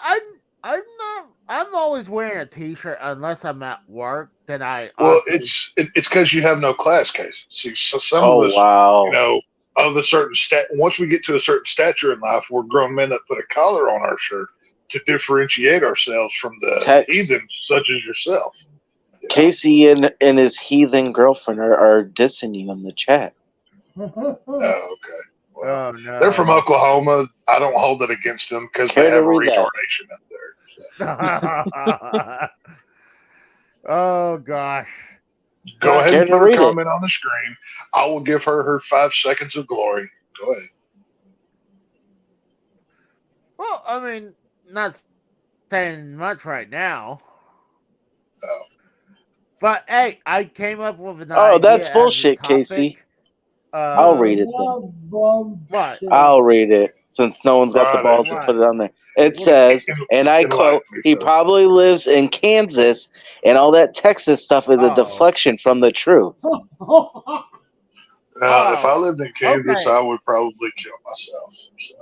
I'm always wearing a t-shirt unless I'm at work. Then Well, it's because you have no class cases. See, so some of us, wow. you know, of a certain once we get to a certain stature in life, we're grown men that put a collar on our shirt to differentiate ourselves from the Tex. heathens such as yourself. You know? Casey and his heathen girlfriend are dissing you in the chat. Oh, okay. Well, Oh no. they're from Oklahoma. I don't hold it against them because Care they to have a read that? retardation up there. Oh gosh. Go ahead Care and to put her read it? comment on the screen. I will give her her 5 seconds of glory. Go ahead. Well, I mean, not saying much right now. Oh. But hey, I came up with an Oh, idea. that's as a bullshit, topic. Casey. I'll read it then. What? I'll read it since no one's got the Alright, balls to what? put it on there. It What- says, and I enlighten quote, me, he sir. probably lives in Kansas, and all that Texas stuff is a Oh. deflection from the truth. If I lived in Kansas, okay. I would probably kill myself. So.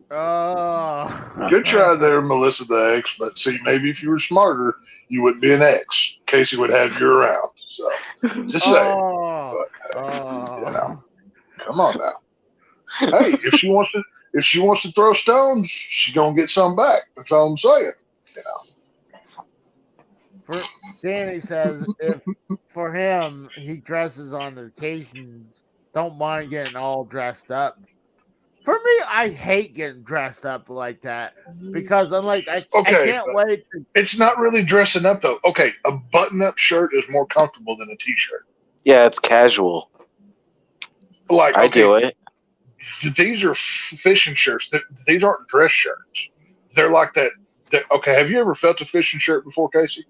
Oh. Good try there, Melissa the X. But see, maybe if you were smarter, you wouldn't be an X. Casey would have you around. So, just saying. Oh. But, Oh. you know, come on now. Hey, if she wants to throw stones, she's gonna get some back. That's all I'm saying. You know. For Danny says if for him he dresses on occasions, don't mind getting all dressed up. For me, I hate getting dressed up like that because I'm like I Okay, can't but wait. it's not really dressing up though. Okay, a button-up shirt is more comfortable than a t-shirt. Yeah, it's casual. Like, I okay, do it. these are fishing shirts. These aren't dress shirts. They're like that. Okay, have you ever felt a fishing shirt before, Casey?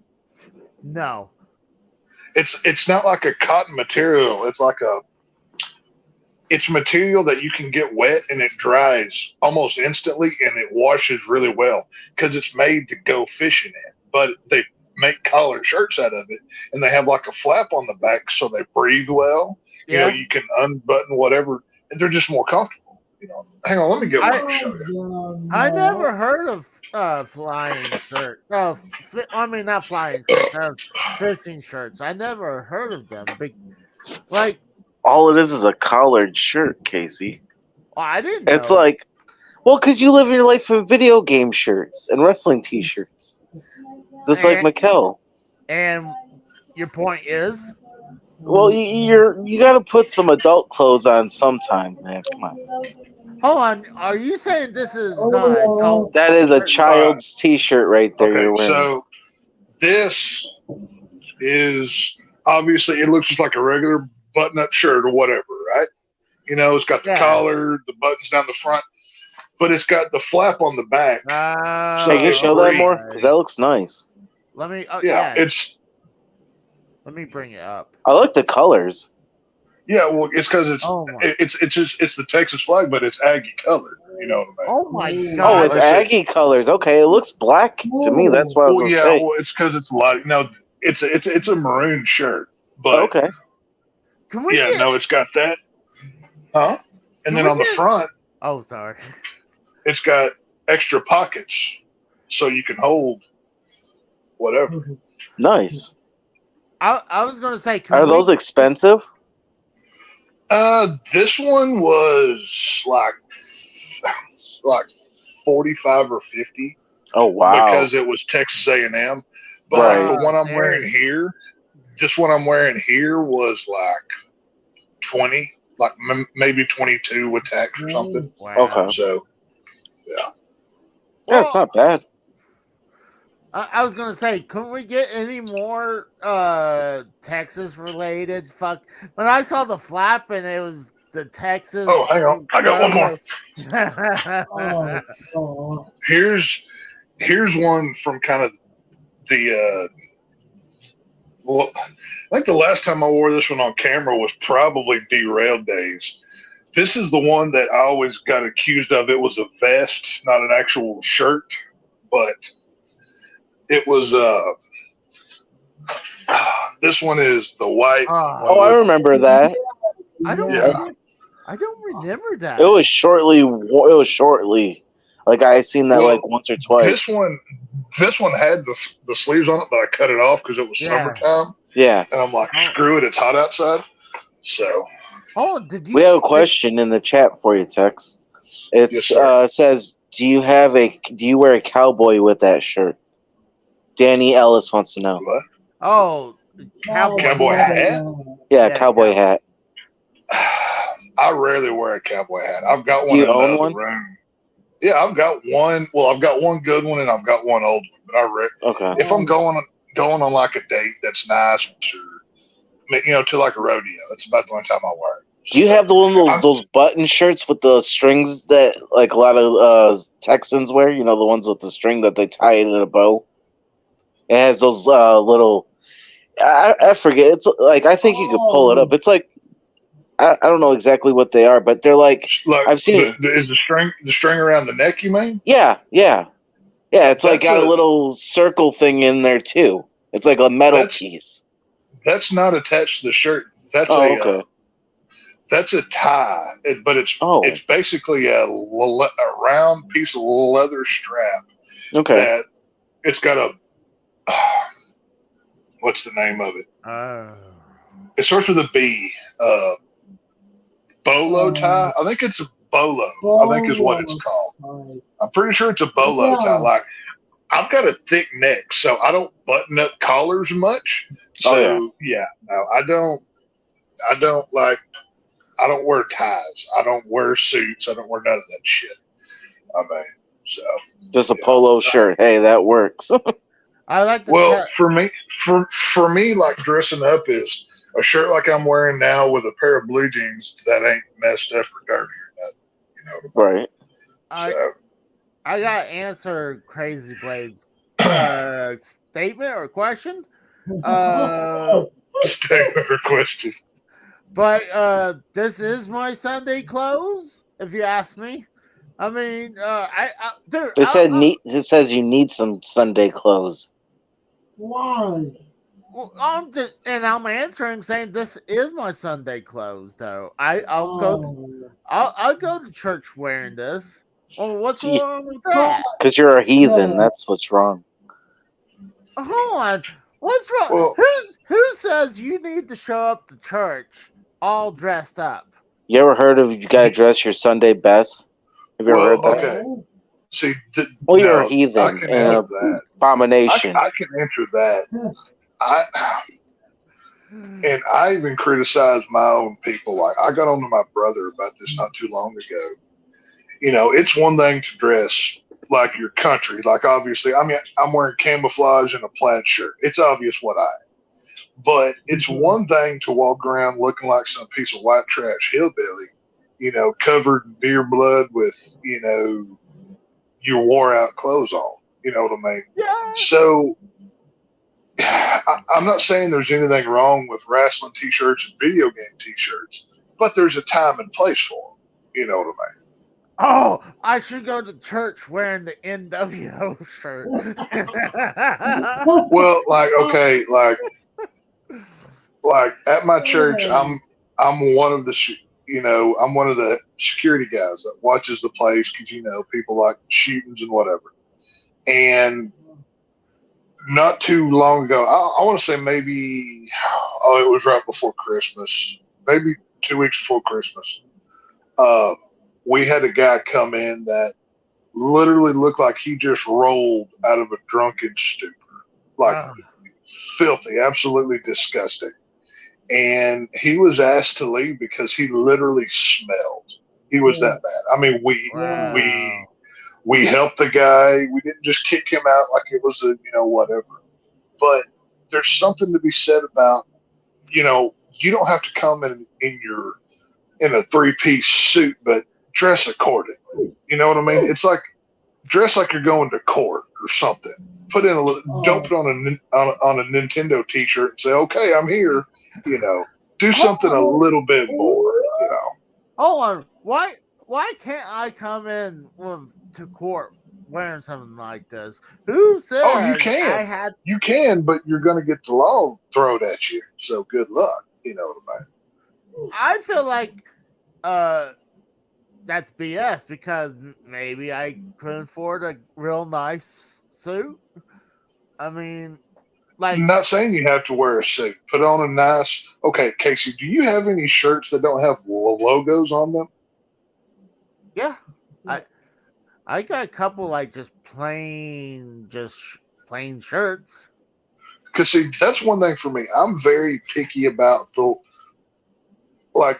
No. It's not like a cotton material. It's material that you can get wet and it dries almost instantly and it washes really well because it's made to go fishing in. But they make collared shirts out of it and they have like a flap on the back so they breathe well. You know, you can unbutton whatever and they're just more comfortable. You know, hang on, let me get one to show you. I never heard of flying shirt. No, I mean not flying shirts. Fishing shirts. I never heard of them. Like All it is a collared shirt, Casey. I didn't. It's know. like, well, because you live your life in video game shirts and wrestling T-shirts, just like Mikkel. And your point is, well, you got to put some adult clothes on sometime, man. Come on. Hold on. Are you saying this is not adult? That is a child's T-shirt right there. You're Okay, wearing. so this is obviously it looks just like a regular button-up shirt or whatever, right? You know, it's got the collar, the buttons down the front, but it's got the flap on the back. So can you show that more? Because that looks nice. Let me. It's. Let me bring it up. I like the colors. Yeah, well, it's because it's the Texas flag, but it's Aggie colored. You know what I mean? Oh my god! Oh, it's Aggie colors. Okay, it looks black to me. That's what I was gonna say. Well, it's because it's light. No, it's a maroon shirt. But okay. No, it's got that. Huh? And then on the front. Oh, sorry. It's got extra pockets, so you can hold whatever. Nice. I was gonna say, are those expensive? This one was like 45 or 50. Oh wow! Because it was Texas A&M. But the one I'm wearing here, this one I'm wearing here was like 20, like maybe 22 with tax or something. Wow. Okay. So, yeah. Yeah, it's not bad. I was gonna say, couldn't we get any more Texas related? Fuck! When I saw the flap and it was the Texas. Oh, hang on, I got one more. Here's one from kind of the. Well, I think the last time I wore this one on camera was probably derailed days. This is the one that I always got accused of. It was a vest, not an actual shirt, but. It was this one is the white. Oh, I remember that. I don't remember that. It was shortly. Like I seen that like once or twice. This one had the sleeves on it, but I cut it off because it was summertime. Yeah. And I'm like, screw it, it's hot outside. So. We have a question in the chat for you, Tex. It's sir. says, do you wear a cowboy with that shirt? Danny Ellis wants to know. What? Oh, cowboy. Cowboy hat? Yeah, Yeah, cowboy hat. I rarely wear a cowboy hat. I've got Do one you in the own other one? room. Yeah, I've got one. Well, I've got one good one and I've got one old one. But Okay. if I'm going on like a date that's nice, or to like a rodeo, that's about the only time I wear it. Do you have those button shirts with the strings that like a lot of Texans wear? You know, the ones with the string that they tie it in a bow. It has those little. I forget. It's like I think you could pull it up. It's like I don't know exactly what they are, but they're like I've seen. Is the string around the neck? You mean? Yeah. It's like That's got a little circle thing in there too. It's like a metal piece. That's not attached to the shirt. That's okay. That's a tie, but it's basically a round piece of leather strap. Okay. That it's got a what's the name of it? It starts with a B. Bolo tie. I think it's a bolo. I think is what it's called. I'm pretty sure it's a bolo tie. Like I've got a thick neck, so I don't button up collars much. So no, I don't wear ties. I don't wear suits. I don't wear none of that shit. I mean, so just a polo shirt. Hey, that works. I like the for me, like dressing up is a shirt like I'm wearing now with a pair of blue jeans that ain't messed up or dirty or nothing. Right. I got to answer Crazy Blade's statement or question. Statement or question. But this is my Sunday clothes, if you ask me. I mean, dude. It says you need some Sunday clothes. Why? Well, I'm answering saying this is my Sunday clothes, though. I'll go to church wearing this. Well, what's wrong with that? Because you're a heathen. That's what's wrong. Hold on. What's wrong? Well, who says you need to show up to church all dressed up? You ever heard of you gotta dress your Sunday best? Have you ever heard that? Okay. See, you're a heathen and an abomination. I can answer that. I even criticized my own people. Like I got on to my brother about this not too long ago. It's one thing to dress like your country. Like obviously, I mean, I'm wearing camouflage and a plaid shirt. It's obvious what I am. But it's one thing to walk around looking like some piece of white trash hillbilly, covered in deer blood with, your wore out clothes on. You know what I mean? Yeah. So I'm not saying there's anything wrong with wrestling t-shirts and video game t-shirts, but there's a time and place for them. You know what I mean? Oh, I should go to church wearing the NWO shirt. Well, like at my church, I'm one of the I'm one of the security guys that watches the place because people like shootings and whatever. And not too long ago, I want to say maybe it was right before Christmas, maybe 2 weeks before Christmas. We had a guy come in that literally looked like he just rolled out of a drunken stupor, like filthy, absolutely disgusting. And he was asked to leave because he literally smelled. He was that bad. I mean, we helped the guy. We didn't just kick him out like it was whatever. But there's something to be said about, you don't have to come in a 3-piece suit, but dress accordingly. You know what I mean? It's like dress like you're going to court or something. Put in don't put on a Nintendo T-shirt and say, "Okay, I'm here." Do something a little bit more. Hold on, why can't I come in to court wearing something like this? Who said? Oh, you can. You can, but you're going to get the law thrown at you. So good luck. You know what I mean? I feel like that's BS because maybe I couldn't afford a real nice suit. I mean, like, I'm not saying you have to wear a suit. Put on a nice. Okay, Casey, do you have any shirts that don't have logos on them? Yeah. I got a couple like just plain shirts. Because see, that's one thing for me. I'm very picky about the like.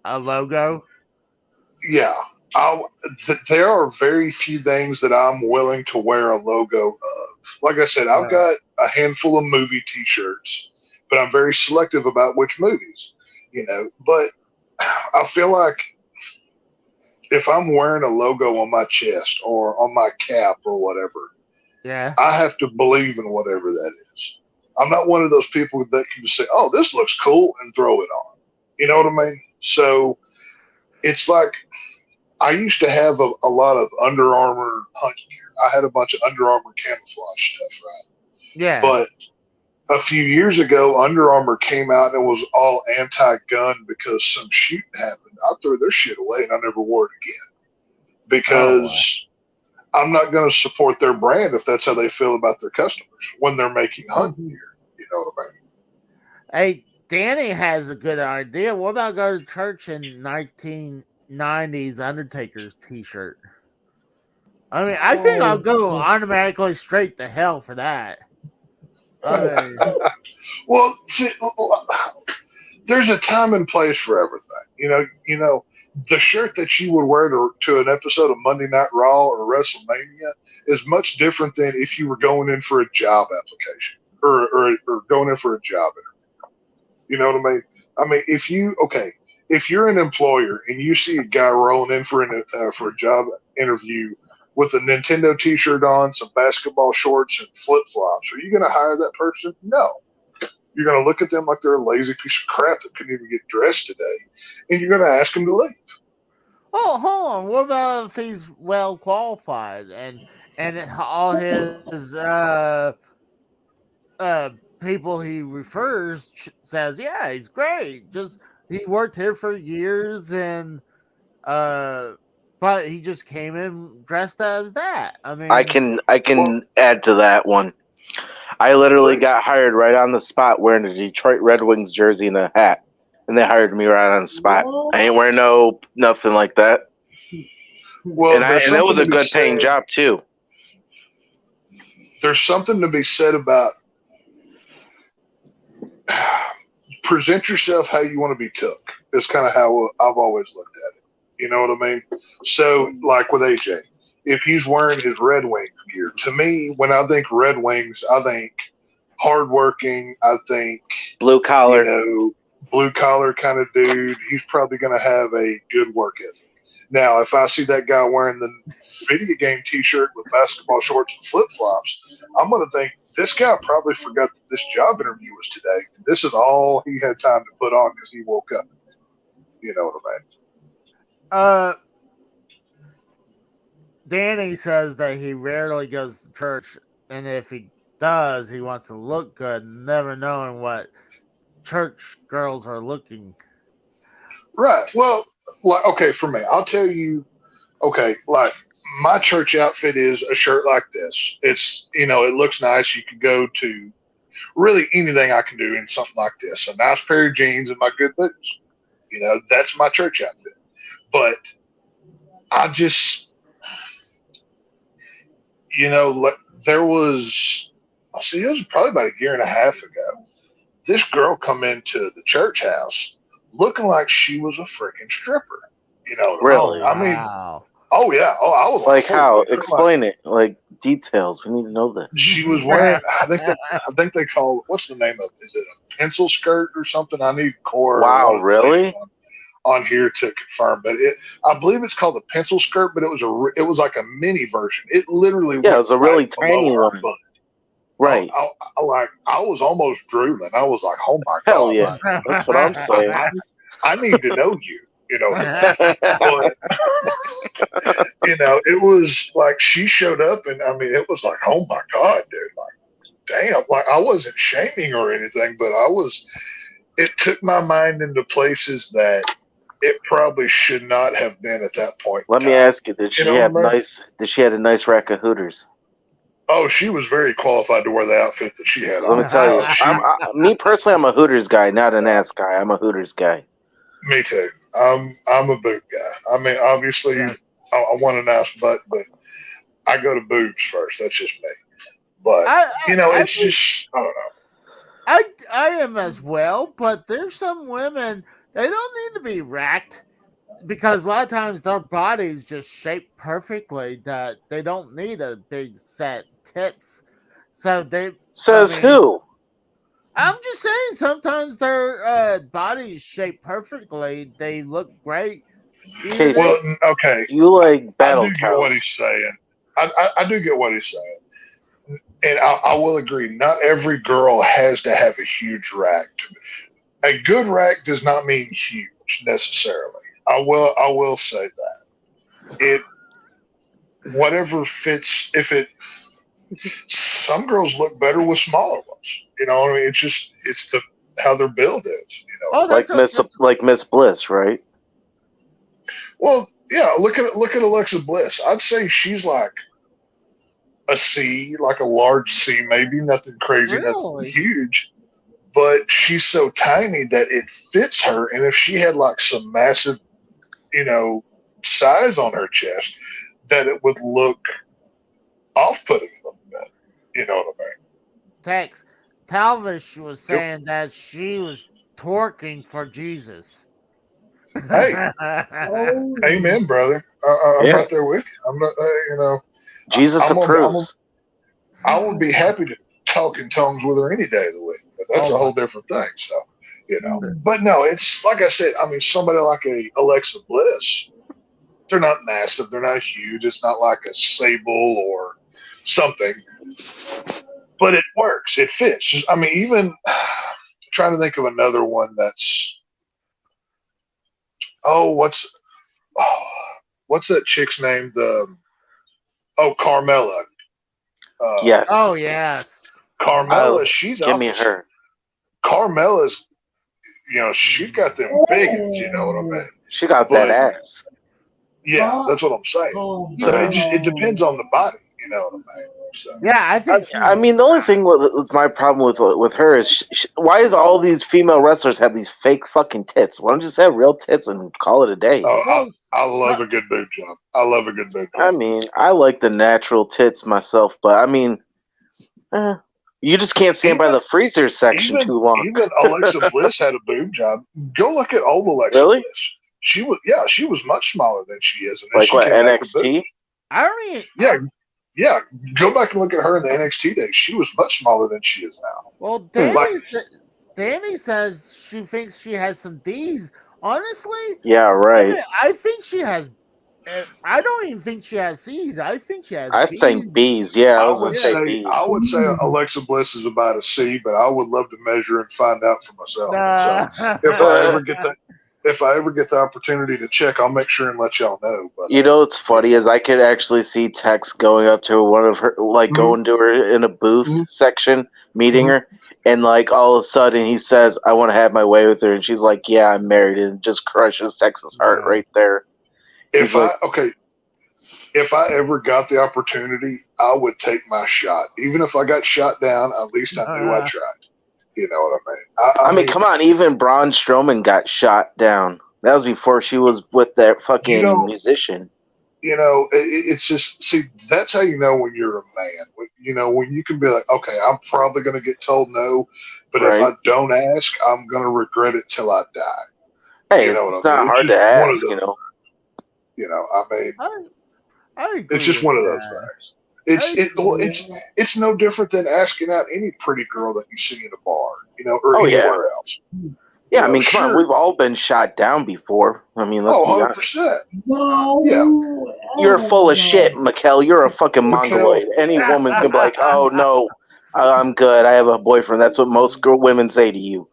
A logo. Yeah, there are very few things that I'm willing to wear a logo of. Like I said, I've got a handful of movie T-shirts, but I'm very selective about which movies. But I feel like if I'm wearing a logo on my chest or on my cap or whatever, Yeah. I have to believe in whatever that is. I'm not one of those people that can just say, "Oh, this looks cool," and throw it on. You know what I mean? So it's like I used to have a lot of Under Armour hunt gear. I had a bunch of Under Armour camouflage stuff, right? Yeah. But a few years ago, Under Armour came out and it was all anti-gun because some shooting happened. I threw their shit away and I never wore it again because I'm not going to support their brand if that's how they feel about their customers when they're making hunt gear. You know what I mean? Hey, Danny has a good idea. What about go to church in 1990s Undertaker's T-shirt? I mean, I think I'll go automatically straight to hell for that. I mean, well, see, there's a time and place for everything. The shirt that you would wear to an episode of Monday Night Raw or WrestleMania is much different than if you were going in for a job application or going in for a job interview. You know what I mean? I mean, if you're an employer and you see a guy rolling in for a job interview with a Nintendo T-shirt on, some basketball shorts, and flip flops, are you going to hire that person? No. You're going to look at them like they're a lazy piece of crap that couldn't even get dressed today, and you're going to ask them to leave. oh, hold on. What about if he's well qualified and all his people he refers says, yeah, he's great. Just he worked here for years and but he just came in dressed as that. I mean, I can add to that one. I literally got hired right on the spot wearing a Detroit Red Wings jersey and a hat, and they hired me right on the spot. I ain't wearing nothing like that. Well, and it was a good paying job too. There's something to be said about present yourself how you want to be took. Is kind of how I've always looked at it. You know what I mean? So, like with AJ, if he's wearing his Red Wings gear, to me, when I think Red Wings, I think hardworking. I think blue collar. Blue collar kind of dude. He's probably going to have a good work ethic. Now, if I see that guy wearing the video game T-shirt with basketball shorts and flip flops, I'm going to think this guy probably forgot that this job interview was today. This is all he had time to put on because he woke up. You know what I mean? Danny says that he rarely goes to church, and if he does, he wants to look good, never knowing what church girls are looking. Right. Well, okay, for me, I'll tell you, okay, like my church outfit is a shirt like this. It's, it looks nice. You can go to really anything I can do in something like this. A nice pair of jeans and my good boots. That's my church outfit. But I just, it was probably about a year and a half ago. This girl come into the church house looking like she was a freaking stripper. Really? Wow. I mean, oh yeah. Oh, I was like how? Explain it. Like details. We need to know this. She was wearing. I think they call. What's the name of it? Is it a pencil skirt or something? I need Core. Wow, really? On here to confirm, but I believe it's called a pencil skirt, but it was like a mini version. It literally it was a really tiny one. Right. I was almost drooling. I was like, oh my Hell God. yeah. That's what I'm saying. I need to know you. But, it was like she showed up and I mean, it was like, oh my God, dude, like, damn, like I wasn't shaming or anything, but it took my mind into places that it probably should not have been at that point. Let me ask you, did she have a nice rack of Hooters? Oh, she was very qualified to wear the outfit that she had on. Let me tell you, me personally, I'm a Hooters guy, not an ass guy. I'm a Hooters guy. Me too. I'm a boob guy. I mean, obviously, Yeah. I want a nice butt, but I go to boobs first. That's just me. But I it's think just I don't know. I am as well, but there's some women they don't need to be racked because a lot of times their bodies just shaped perfectly that they don't need a big set tits. So I Says mean, who? I'm just saying sometimes their bodies shaped perfectly. They look great, even if Casey, Well, okay, you like I battle do get what he's cows. saying. I do get what he's saying, and I will agree. Not every girl has to have a huge rack. A good rack does not mean huge necessarily. I will say that it whatever fits. If it some girls look better with smaller ones. You know, what I mean, it's the how their build is. You know what oh, I mean? Like Miss Bliss, right? Well, yeah. Look at Alexa Bliss. I'd say she's like a C, like a large C, maybe nothing crazy, nothing really. huge. But she's so tiny that it fits her. And if she had like some massive, you know, size on her chest, that it would look off-putting a little bit. You know what I mean? Tex Talvish was Yep. saying that she was twerking for Jesus. Hey, Oh, amen, brother. I'm Yeah. right there with you. I'm not, Jesus I'm gonna, approves. I would be happy to talk in tongues with her any day of the week, but that's Oh a my! whole different thing. So, but no, it's like I said. I mean, somebody like a Alexa Bliss, they're not massive, they're not huge. It's not like a Sable or something, but it works. It fits. I mean, even trying to think of another one that's oh, oh, what's that chick's name? Carmella. Yes. Oh yes. Carmella, I'll she's give me obviously her. Carmella's. She got them biggins. You know what I oh, mean? She got that But ass. yeah, but, that's what I'm saying. So but, it depends on the body. You know what I mean? So Yeah, I think she's. I mean, the only thing with my problem with her is why is all these female wrestlers have these fake fucking tits? Why don't you just have real tits and call it a day? oh, Well, I love a good boob job. I love a good boob I job. mean, I like the natural tits myself, but I mean, eh, you just can't stand by Even the freezer section too long. even Alexa Bliss had a boob job. Go look at old Alexa Really? Bliss. She was much smaller than she is, and then Like she what, came back to boobs. NXT? I already. Yeah, yeah. Go back and look at her in the NXT days. She was much smaller than she is now. Well, Hmm. Danny says she thinks she has some D's. Honestly, Yeah, right. I think she has. I don't even think she has C's. I think she has I think B's. bees. Yeah, I I was gonna would say say I bees. would say Alexa Bliss is about a C, but I would love to measure and find out for myself. So if I ever get the opportunity to check, I'll make sure and let y'all know. But You know what's funny is I could actually see Tex going up to one of her, like Mhm. going to her in a booth Mhm. section, meeting Mhm. her, and like all of a sudden he says, "I want to have my way with her," and she's like, "Yeah, I'm married," and it just crushes Tex's heart Yeah. right there. He's like, If I ever got the opportunity, I would take my shot. Even if I got shot down, at least I knew I tried. You know what I mean? I mean, come on, even Braun Strowman got shot down. That was before she was with that you fucking know, musician. it's just see that's how you know when you're a man. When you can be like, okay, I'm probably going to get told no, but if Right. I don't ask, I'm going to regret it till I die. Hey, You know it's what I mean? not It's hard to just one of ask, you those. know. I mean, I it's agree just with one of those that. things. I It's no different than asking out any pretty girl that you see in a bar, or Oh, yeah. anywhere else. Yeah, I mean, come on, Sure. we've all been shot down before. I mean, let's Oh, be honest. 100%. no, Yeah. You're full of no. shit, Mikkel. You're a fucking Mikkel. mongoloid. Any woman's gonna be like, "Oh no, I'm good. I have a boyfriend." That's what most women say to you.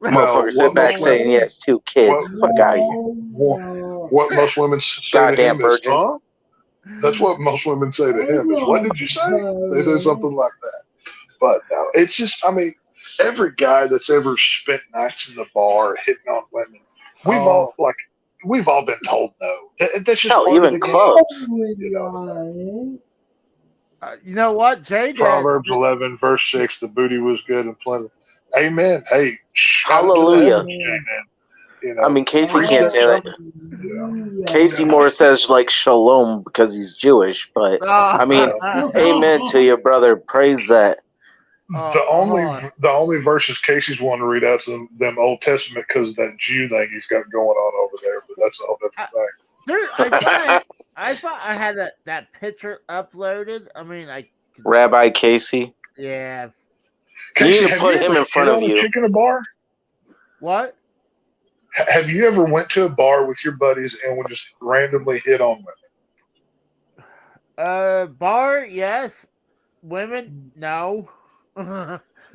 No, Motherfucker sit back saying he has 2 kids. what, Fuck out of here, what most women say to goddamn him is, virgin. huh? That's what most women say to him is, what did you say? They say something like that. But no, it's just, I mean, every guy that's ever spent nights in the bar hitting on women, we've Oh. all been told no. That's just Hell, part of even the game. clubs. You know what, Jay did? Proverbs 11, verse 6, the booty was good and plenty. Amen. Hey, shout it to the Hallelujah. heavens, Jay, man. You know, I mean, Casey preach can't that say that. sermon. Casey Moore says like shalom because he's Jewish, but I mean, amen to your brother. Praise that. The only verses Casey's wanting to read out to them Old Testament because that Jew thing he's got going on over there, but that's a whole different thing. Dude, I thought I had that picture uploaded. I mean, Rabbi Casey. yeah. You Casey, need to put him in front of you. Chick in a bar? What? Have you ever went to a bar with your buddies and would just randomly hit on women? Bar, yes. Women, no.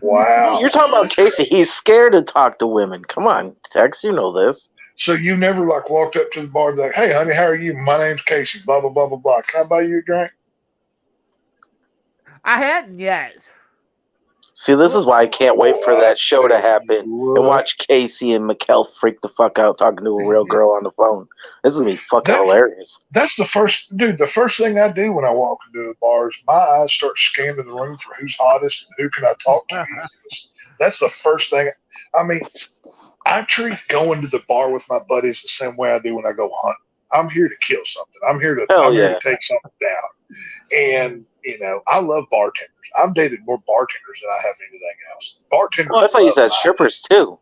Wow. You're talking about Casey. He's scared to talk to women. Come on, Tex. You know this. So you never like walked up to the bar and be like, "Hey, honey, how are you? My name's Casey. Blah blah blah blah blah. Can I buy you a drink?" I hadn't yet. See, this is why I can't wait for that show to happen and watch Casey and Mikkel freak the fuck out talking to a real girl on the phone. This is gonna be fucking hilarious. That's the first thing I do when I walk into a bar is my eyes start scanning the room for who's hottest and who can I talk to easiest. That's the first thing. I mean, I treat going to the bar with my buddies the same way I do when I go hunting. I'm here to kill something. I'm here to take something down. And you know, I love bartenders. I've dated more bartenders than I have anything else. Bartenders. Well, I thought you said strippers too.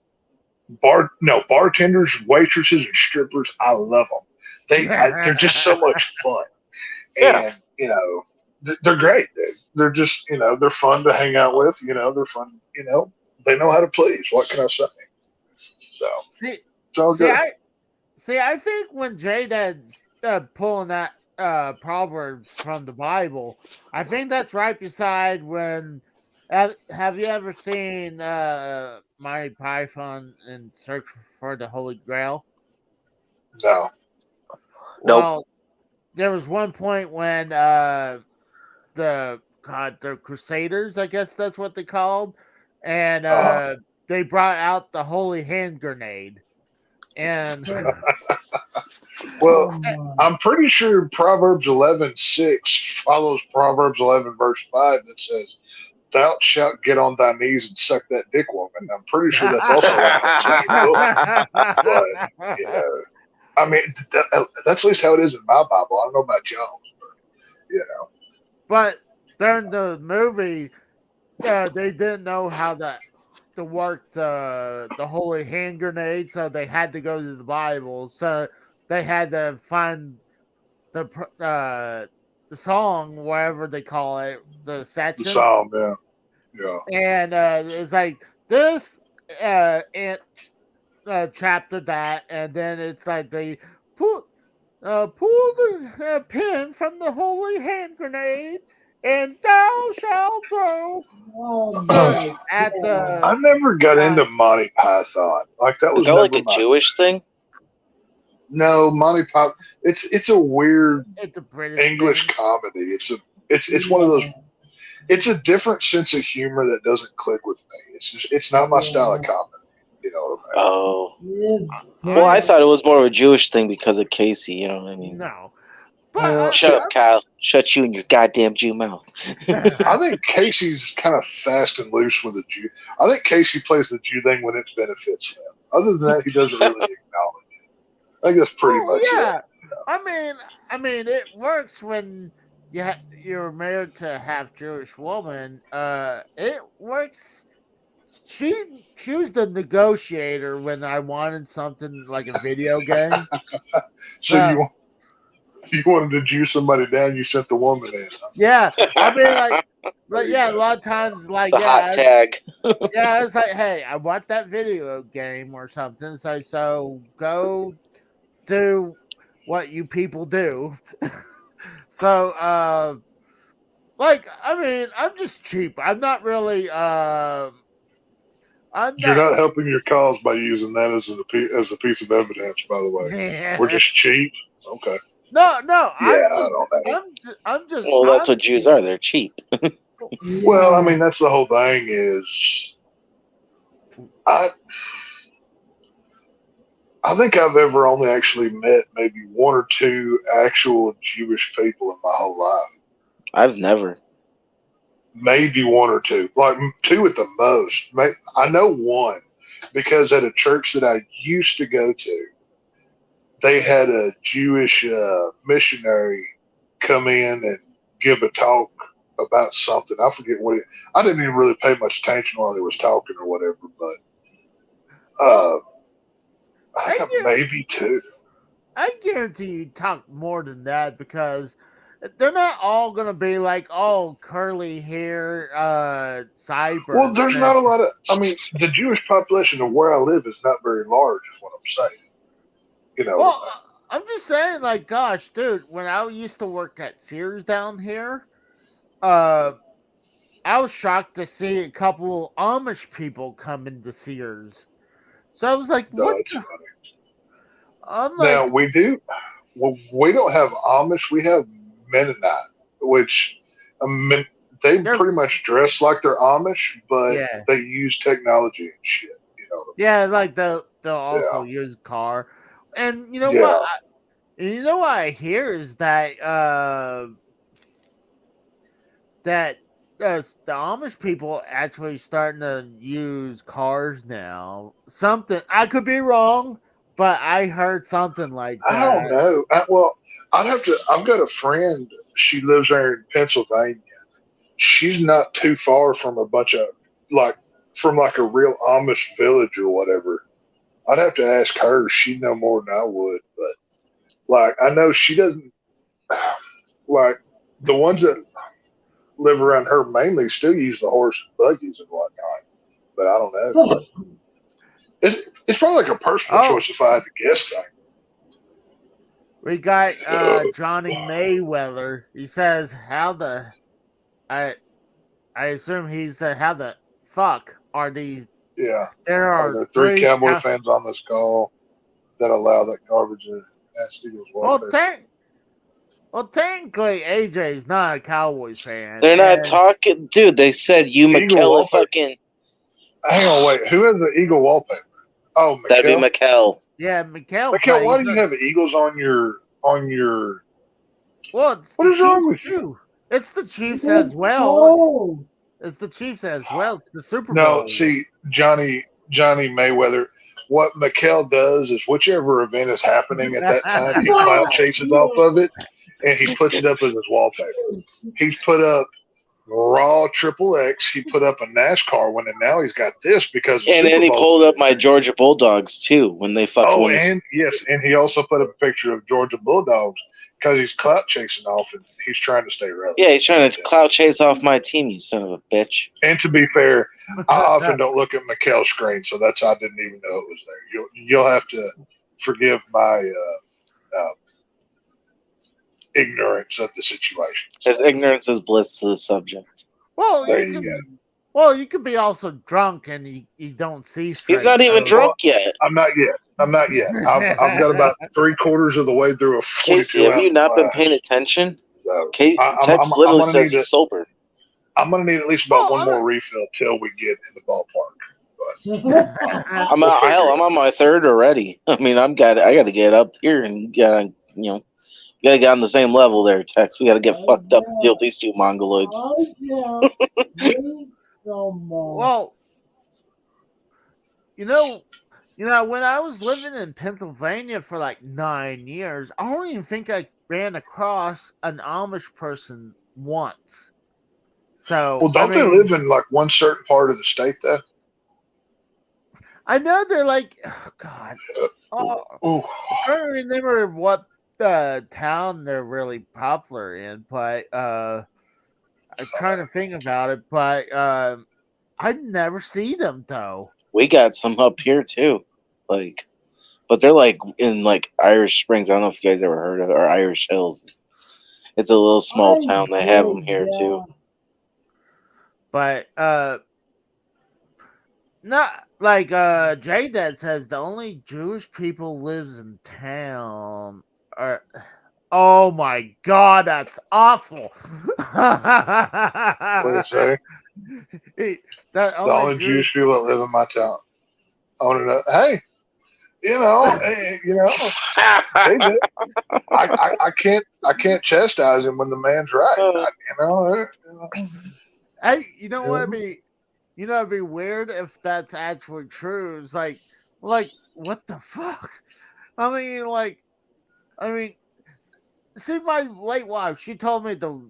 Bartenders, waitresses, and strippers. I love them. They're just so much fun, and you know, they're great. They're just they're fun to hang out with. You know, they're fun. You know, they know how to please. What can I say? So I think when J-Dad's pulling that Proverbs from the Bible, I think that's right beside when. Have you ever seen Monty Python in Search for the Holy Grail? No. Well, there was one point when the Crusaders, I guess that's what they called, and they brought out the holy hand grenade, and well, I'm pretty sure Proverbs 11:6 follows Proverbs 11 verse 5 that says, "Thou shalt get on thy knees and suck that dick, woman." I'm pretty sure that's also in that same book. But I mean, that's at least how it is in my Bible. I don't know about y'all, but But during the movie, they didn't know how to work the holy hand grenade, so they had to go to the Bible. So they had to find the song, whatever they call it, the section. The psalm, yeah. And it's like this chapter that, and then it's like they pull the pin from the holy hand grenade, and thou shalt throw at the. I never got into Monty Python. Like that was. Is that like a Jewish thing? No, Monty Python. It's a weird. It's a British English comedy. It's one of those. It's a different sense of humor that doesn't click with me. It's not my style of comedy. You know what I mean? Oh. Well, I thought it was more of a Jewish thing because of Casey. You know what I mean? No. But shut up, Kyle. Shut you in your goddamn Jew mouth. I think Casey's kind of fast and loose with the Jew. I think Casey plays the Jew thing when it benefits him. Other than that, he doesn't really acknowledge it. I think that's pretty much it. I mean, it works when you're married to a half Jewish woman. It works. She was the negotiator when I wanted something like a video game. So you wanted to Jew somebody down, you sent the woman in. Huh? Yeah, I mean, like a lot of times, like the hot tag. It's like, hey, I want that video game or something. So go do what you people do. So, like, I mean, I'm just cheap. I'm not really. You're not helping your cause by using that as a piece of evidence. By the way, yeah. We're just cheap. Okay. No. Yeah, I'm just. Well, that's what Jews are. They're cheap. Well, I mean, that's the whole thing. Is I think I've ever only actually met maybe one or two actual Jewish people in my whole life. I've never. Maybe one or two, like two at the most. I know one, because at a church that I used to go to, they had a Jewish missionary come in and give a talk about something. I forget what it. I didn't even really pay much attention while he was talking or whatever, but Well, I got maybe two. I guarantee you talk more than that because they're not all gonna be like all curly hair, cyber. Well, there's not a lot of. I mean, the Jewish population of where I live is not very large, is what I'm saying. You know. Well, I'm just saying, like, gosh, dude, when I used to work at Sears down here, I was shocked to see a couple Amish people come into Sears. So I was like, what? It's funny. I'm Now like, we do. Well, we don't have Amish. We have Mennonite, which they They're- pretty much dress like they're Amish, but yeah, they use technology and shit. You know. yeah, like they'll also use car, and you know Yeah. what? You know what I hear is that that the Amish people actually starting to use cars now. Something I could be wrong, but I heard something like that. I don't know. Well, I'd have to. I've got a friend. She lives there in Pennsylvania. She's not too far from a bunch of from a real Amish village or whatever. I'd have to ask her. She'd know more than I would, but I know she doesn't. Like the ones that live around her mainly still use the horse and buggies and whatnot. But I don't know. It's probably like a personal choice if I had to guess. Thing. We got Johnny Mayweather. He says, "How the I assume he said, how the fuck are these?" Yeah, There are there three Cowboy fans on this call that allow that garbage to ask Eagles welfare? Well, technically, AJ's not a Cowboys fan. They're not talking, dude. They said you McKell fucking. Hang on, wait. Who has the Eagle wallpaper? Oh, McKell. That'd be McKell. Yeah, McKell. McKell, why do you have Eagles on your? Well, what is wrong with you? It's the Chiefs as well. It's the Chiefs as well. It's the Super Bowl. No, see, Johnny Mayweather. What McKell does is whichever event is happening at that time, he clout chases off of it, and he puts it up as his wallpaper. He's put up Raw XXX. He put up a NASCAR one, and now he's got this because. And then he pulled up my Georgia Bulldogs too when they fucking. Oh, and yes, and he also put up a picture of Georgia Bulldogs because he's clout chasing off and he's trying to stay relevant. Yeah, he's trying to clout chase off my team, you son of a bitch. And to be fair, I often don't look at McKell's screen, so I didn't even know it was there. You'll have to forgive my ignorance of the situation. His ignorance is bliss to the subject. Well, you could be also drunk and you don't see straight. He's not even drunk yet. I'm not yet. I've got about 3/4 of the way through a 42 Casey, have you not been paying attention? So Tex literally says he's sober. I'm going to need at least about one more refill till we get in the ballpark. I'm on my third already. I mean, I got to get up here and gotta get on the same level there, Tex. We got to get fucked up to deal with these two mongoloids. Well, when I was living in Pennsylvania for like 9 years, I don't even think I ran across an Amish person once. So, well, don't they live in like one certain part of the state, though? I know they're like, oh God. I'm trying to remember what town they're really popular in, but I'm trying to think about it. But I never see them though. We got some up here too, but they're like in like Irish Springs. I don't know if you guys ever heard of it, or Irish Hills. It's a little small town. They have them here too. But not like J-Dad says the only Jewish people lives in town are. Oh my God, that's awful. What do you say? The only Jewish people that live in my town. I want to know. Hey, I can't chastise him when the man's right. Hey, you know what I mean? you know, it'd be weird if that's actually true. It's like what the fuck? I mean, I mean, see, my late wife, she told me the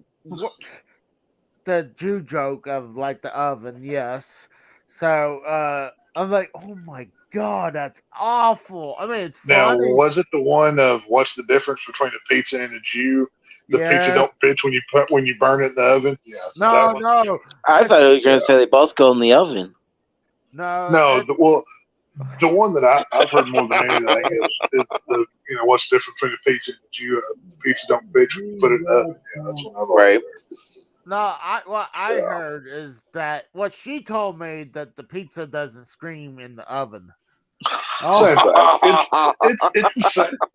Jew joke of like the oven, yes. So I'm like, oh my god, that's awful. I mean, it's Now, funny, was it the one of what's the difference between a pizza and a Jew? The pizza don't yes. bitch when you burn it in the oven. Yeah, that No, one. no, I thought it's you were going to say they both go in the oven. no, No, it's well, the one that I've heard more than anything is the what's the difference between a pizza and a Jew? A pizza don't bitch when you put it in the oven. Yeah, that's what I've always Right. heard. no. What I Yeah. heard is that what she told me that the pizza doesn't scream in the oven. Same Oh, thing.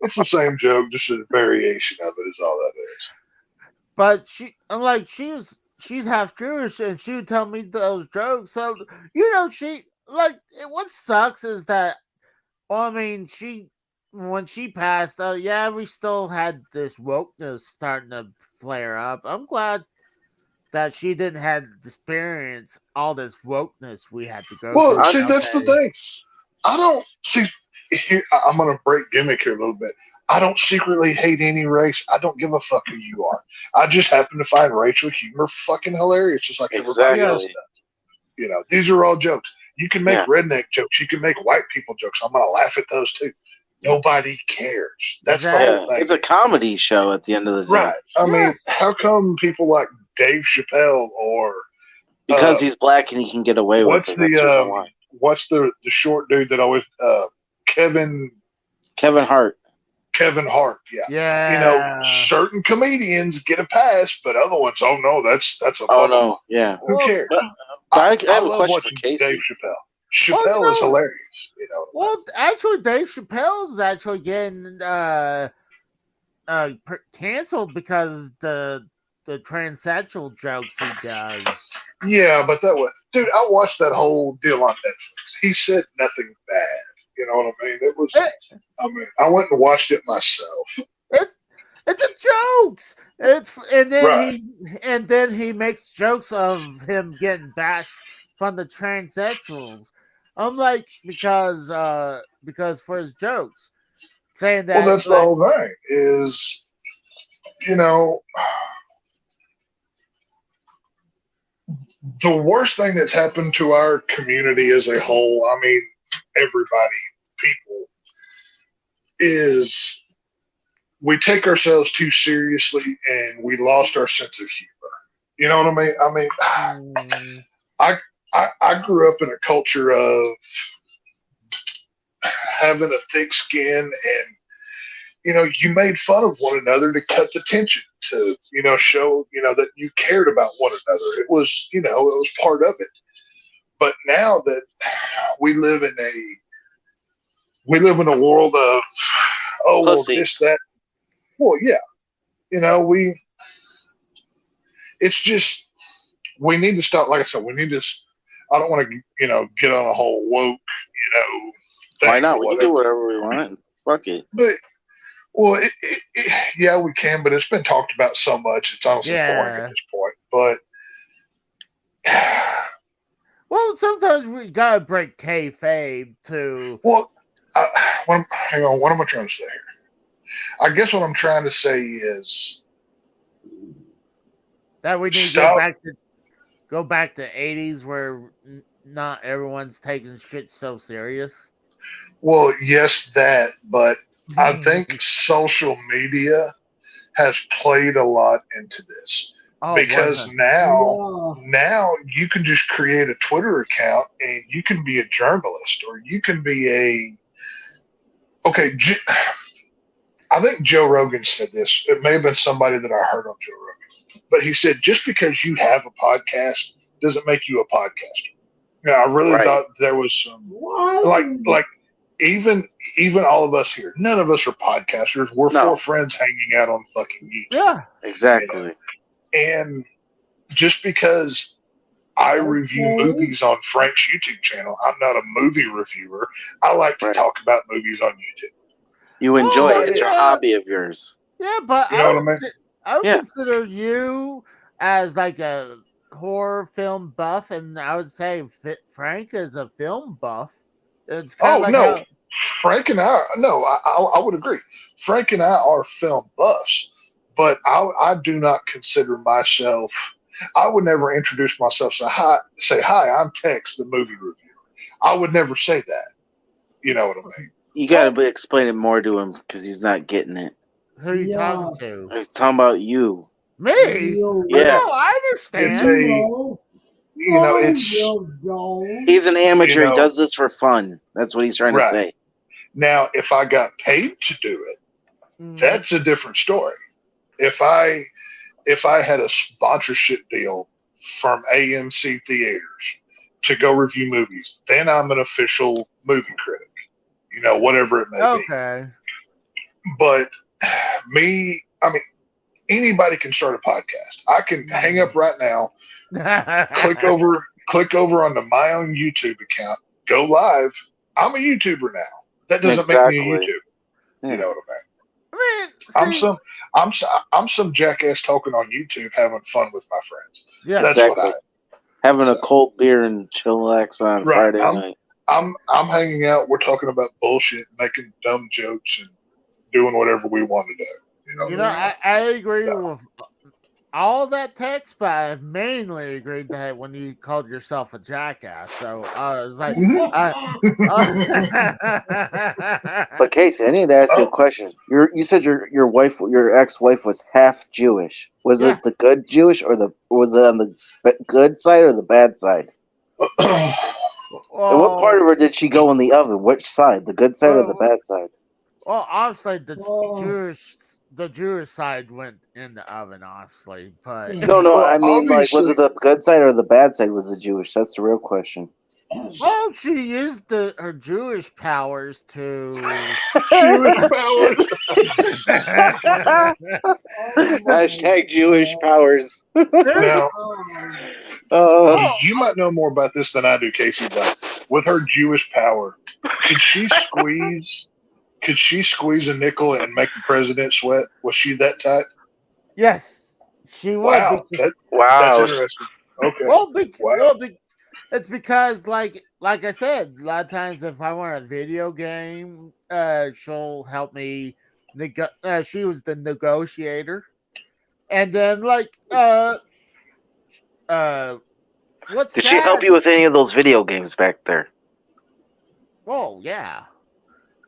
It's the same joke, just a variation of it is all that is. but I'm like, she's half Jewish, and she would tell me those jokes. So you know, what sucks is that. Well, I mean, when she passed, yeah, we still had this wokeness starting to flare up. I'm glad that she didn't have to experience all this wokeness we had to go Well, through I, see, that's the nowadays. thing. I don't see. Here, I'm going to break gimmick here a little bit. I don't secretly hate any race. I don't give a fuck who you are. I just happen to find racial humor fucking hilarious, just like everybody else exactly. does. These are all jokes. You can make Yeah. redneck jokes. You can make white people jokes. I'm going to laugh at those too. Nobody cares. That's the Exactly. whole Yeah. thing. It's a comedy show at the end of the day. Right. I mean, Yes. how come people like Dave Chappelle or Because he's black and he can get away with what's it. That's the reason why. what's the short dude that always Kevin Kevin Hart. Kevin Hart? Yeah. Yeah. Certain comedians get a pass, but other ones, oh no, that's a Oh, fucking, no. Yeah. who Well, cares? But I have a love question for watching Casey. Dave Chappelle. well, Chappelle is hilarious. well, actually, Dave Chappelle's actually getting canceled because the transsexual jokes he does. Yeah, but dude, I watched that whole deal on Netflix. He said nothing bad. You know what I mean? It was. I went and watched it myself. It's a jokes. And Right. then he makes jokes of him getting bashed from the transsexuals. I'm like, because for his jokes, saying Well, that that's the whole thing. Is you know the worst thing that's happened to our community as a whole. I mean, everybody, people, is we take ourselves too seriously and we lost our sense of humor. You know what I mean? I grew up in a culture of having a thick skin and you made fun of one another to cut the tension, to show that you cared about one another. It was it was part of it. But now that we live in a world of Pussies. this, that. Well, yeah, it's just we need to stop. Like I said, we need to. I don't want to get on a whole woke thing. Why not? We can do whatever we want. Fuck it. But well, yeah, we can, but it's been talked about so much, it's honestly boring at this point. But well, sometimes we gotta break kayfabe too. well, hang on. What am I trying to say here? I guess what I'm trying to say is that we need to go back to 80s where not everyone's taking shit so serious. Well, yes, that, but I think social media has played a lot into this because now you can just create a Twitter account and you can be a journalist or you can be I think Joe Rogan said this. It may have been somebody that I heard on Joe Rogan, but he said just because you have a podcast doesn't make you a podcaster. I really thought there was some like even all of us here, none of us are podcasters. We're four friends hanging out on fucking YouTube. Yeah, exactly. And just because I review movies on Frank's YouTube channel, I'm not a movie reviewer. I like to talk about movies on YouTube. You enjoy it. It's a hobby of yours. Yeah, but you know what I mean? I would consider you as like a horror film buff, and I would say Frank is a film buff. It's kind of Oh like no, how. Frank and I. No, I would agree. Frank and I are film buffs, but I do not consider myself. I would never introduce myself. Say hi. I'm Tex, the movie reviewer. I would never say that. You know what I mean? You gotta explain it more to him because he's not getting it. Who are you Yeah. talking to? He's talking about you. Me? You, Yeah. No, I It's understand. a know, you know no, it's you don't. He's an amateur. You know- He does this for fun. That's what he's trying to Right. say. now if I got paid to do it, Mm. that's a different story. If I had a sponsorship deal from AMC Theaters to go review movies, then I'm an official movie critic. You know, whatever it may be. Okay. But me, I mean, anybody can start a podcast. I can hang up right now, click over onto my own YouTube account, go live. I'm a YouTuber now. That doesn't make me a Exactly. YouTuber. Yeah. You know what I mean? I mean, I'm some jackass talking on YouTube, having fun with my friends. yeah. That's Exactly. what Having a cold beer and chillax on Right. Friday night. I'm hanging out. We're talking about bullshit, making dumb jokes, and doing whatever we want to do. You know, I agree with all of that text, but I mainly agreed that when you called yourself a jackass. So I was like, But Casey, I need to ask you a question. You said your ex-wife was half Jewish. Was Yeah. it the good Jewish was it on the good side or the bad side? And what part of her did she go in the oven? Which side? The good side or the bad side? Well, obviously the Oh. Jewish side went in the oven, obviously, but No, Well, I mean, like, was obviously- it the good side or the bad side was the Jewish? That's the real question. well, she used her Jewish powers to. Jewish powers. Hashtag Jewish powers. Now, Oh, you might know more about this than I do, Casey. But with her Jewish power, could she squeeze? Could she squeeze a nickel and make the president sweat? Was she that type? Yes, she would. Wow, because- wow. that's interesting. Okay. Well, Wow. it's because, like I said, a lot of times if I want a video game, she'll help me. She was the negotiator, and then what's Did she help sad- you with any of those video games back there? Oh yeah.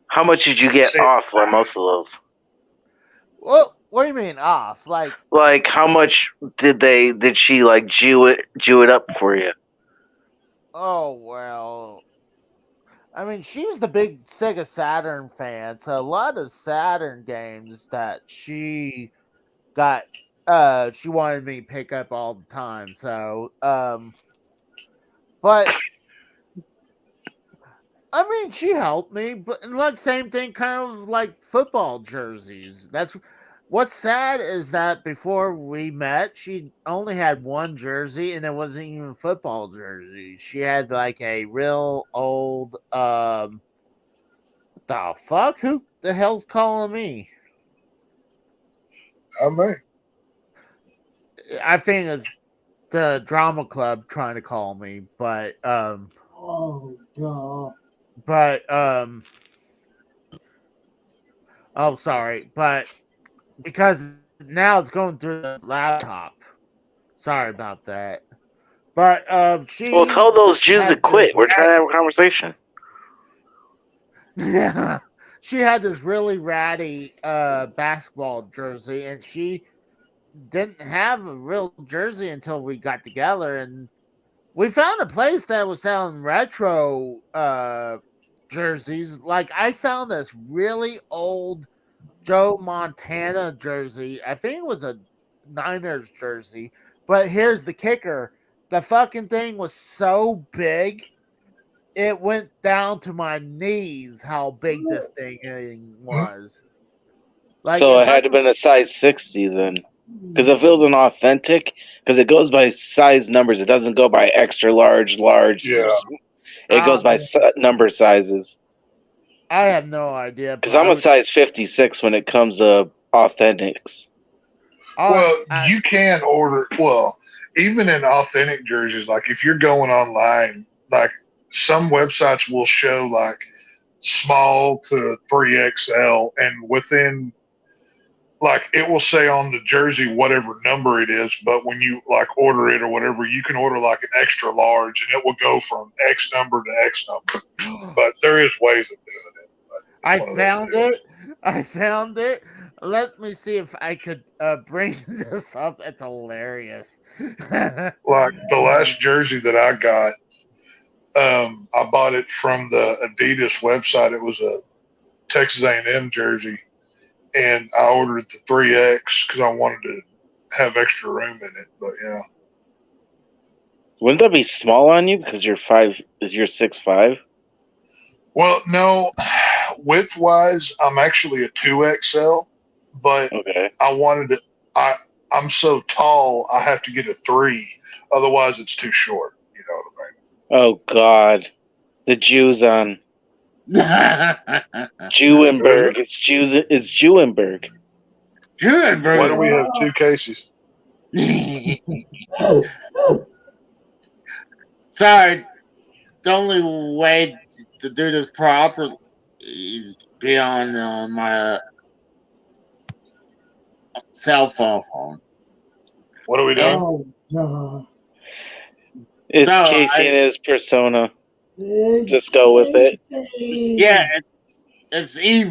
How much did you get See- off on most of those? Well, what do you mean off? Like, how much did she like Jew it up for you? Oh well. I mean, she was the big Sega Saturn fan, so a lot of Saturn games that she got, she wanted me to pick up all the time. So, but I mean, she helped me, but like same thing, kind of like football jerseys. That's what's sad is that before we met, she only had one jersey, and it wasn't even a football jersey. She had like a real old, what the fuck? Who the hell's calling me? I mean, I think it's the drama club trying to call me, but Oh God. oh sorry, but because now it's going through the laptop. Sorry about that. But she Well, tell those Jews to had quit. this We're trying to have a conversation. Yeah. She had this really ratty basketball jersey, and she didn't have a real jersey until we got together, and we found a place that was selling retro jerseys. Like, I found this really old Joe Montana jersey. I think it was a Niners jersey. But here's the kicker. The fucking thing was so big, it went down to my knees how big this thing was. Like, So if it had to have been a size 60 then. Because it feels inauthentic. Because it goes by size numbers. It doesn't go by extra large. Yeah. It goes by number sizes. I have no idea. Because I'm a size 56 when it comes to authentics. well, you can order. Well, even in authentic jerseys, like if you're going online, like some websites will show like small to 3XL, and within like it will say on the jersey whatever number it is, but when you like order it or whatever, you can order like an extra large and it will go from X number to X number. But there is ways of doing it. I found it. I found it. Let me see if I could bring this up. It's hilarious. Like the last jersey that I got, I bought it from the Adidas website. It was a Texas A&M jersey, and I ordered the 3X because I wanted to have extra room in it. But yeah, Wouldn't that be small on you because you're 6'5"? well, no, width wise, I'm actually a 2XL, but Okay. I wanted to. I'm so tall, I have to get a 3, otherwise it's too short. You know what I mean? Oh God, the Jews on Jewenberg. It's Jews. It's Jewenberg. Why do we have 2 cases? Sorry, the only way to do this properly is be on my cell phone. What are we doing? Oh, God. It's So, Casey and his persona. It's Just go with it. Casey. Yeah, it's evil.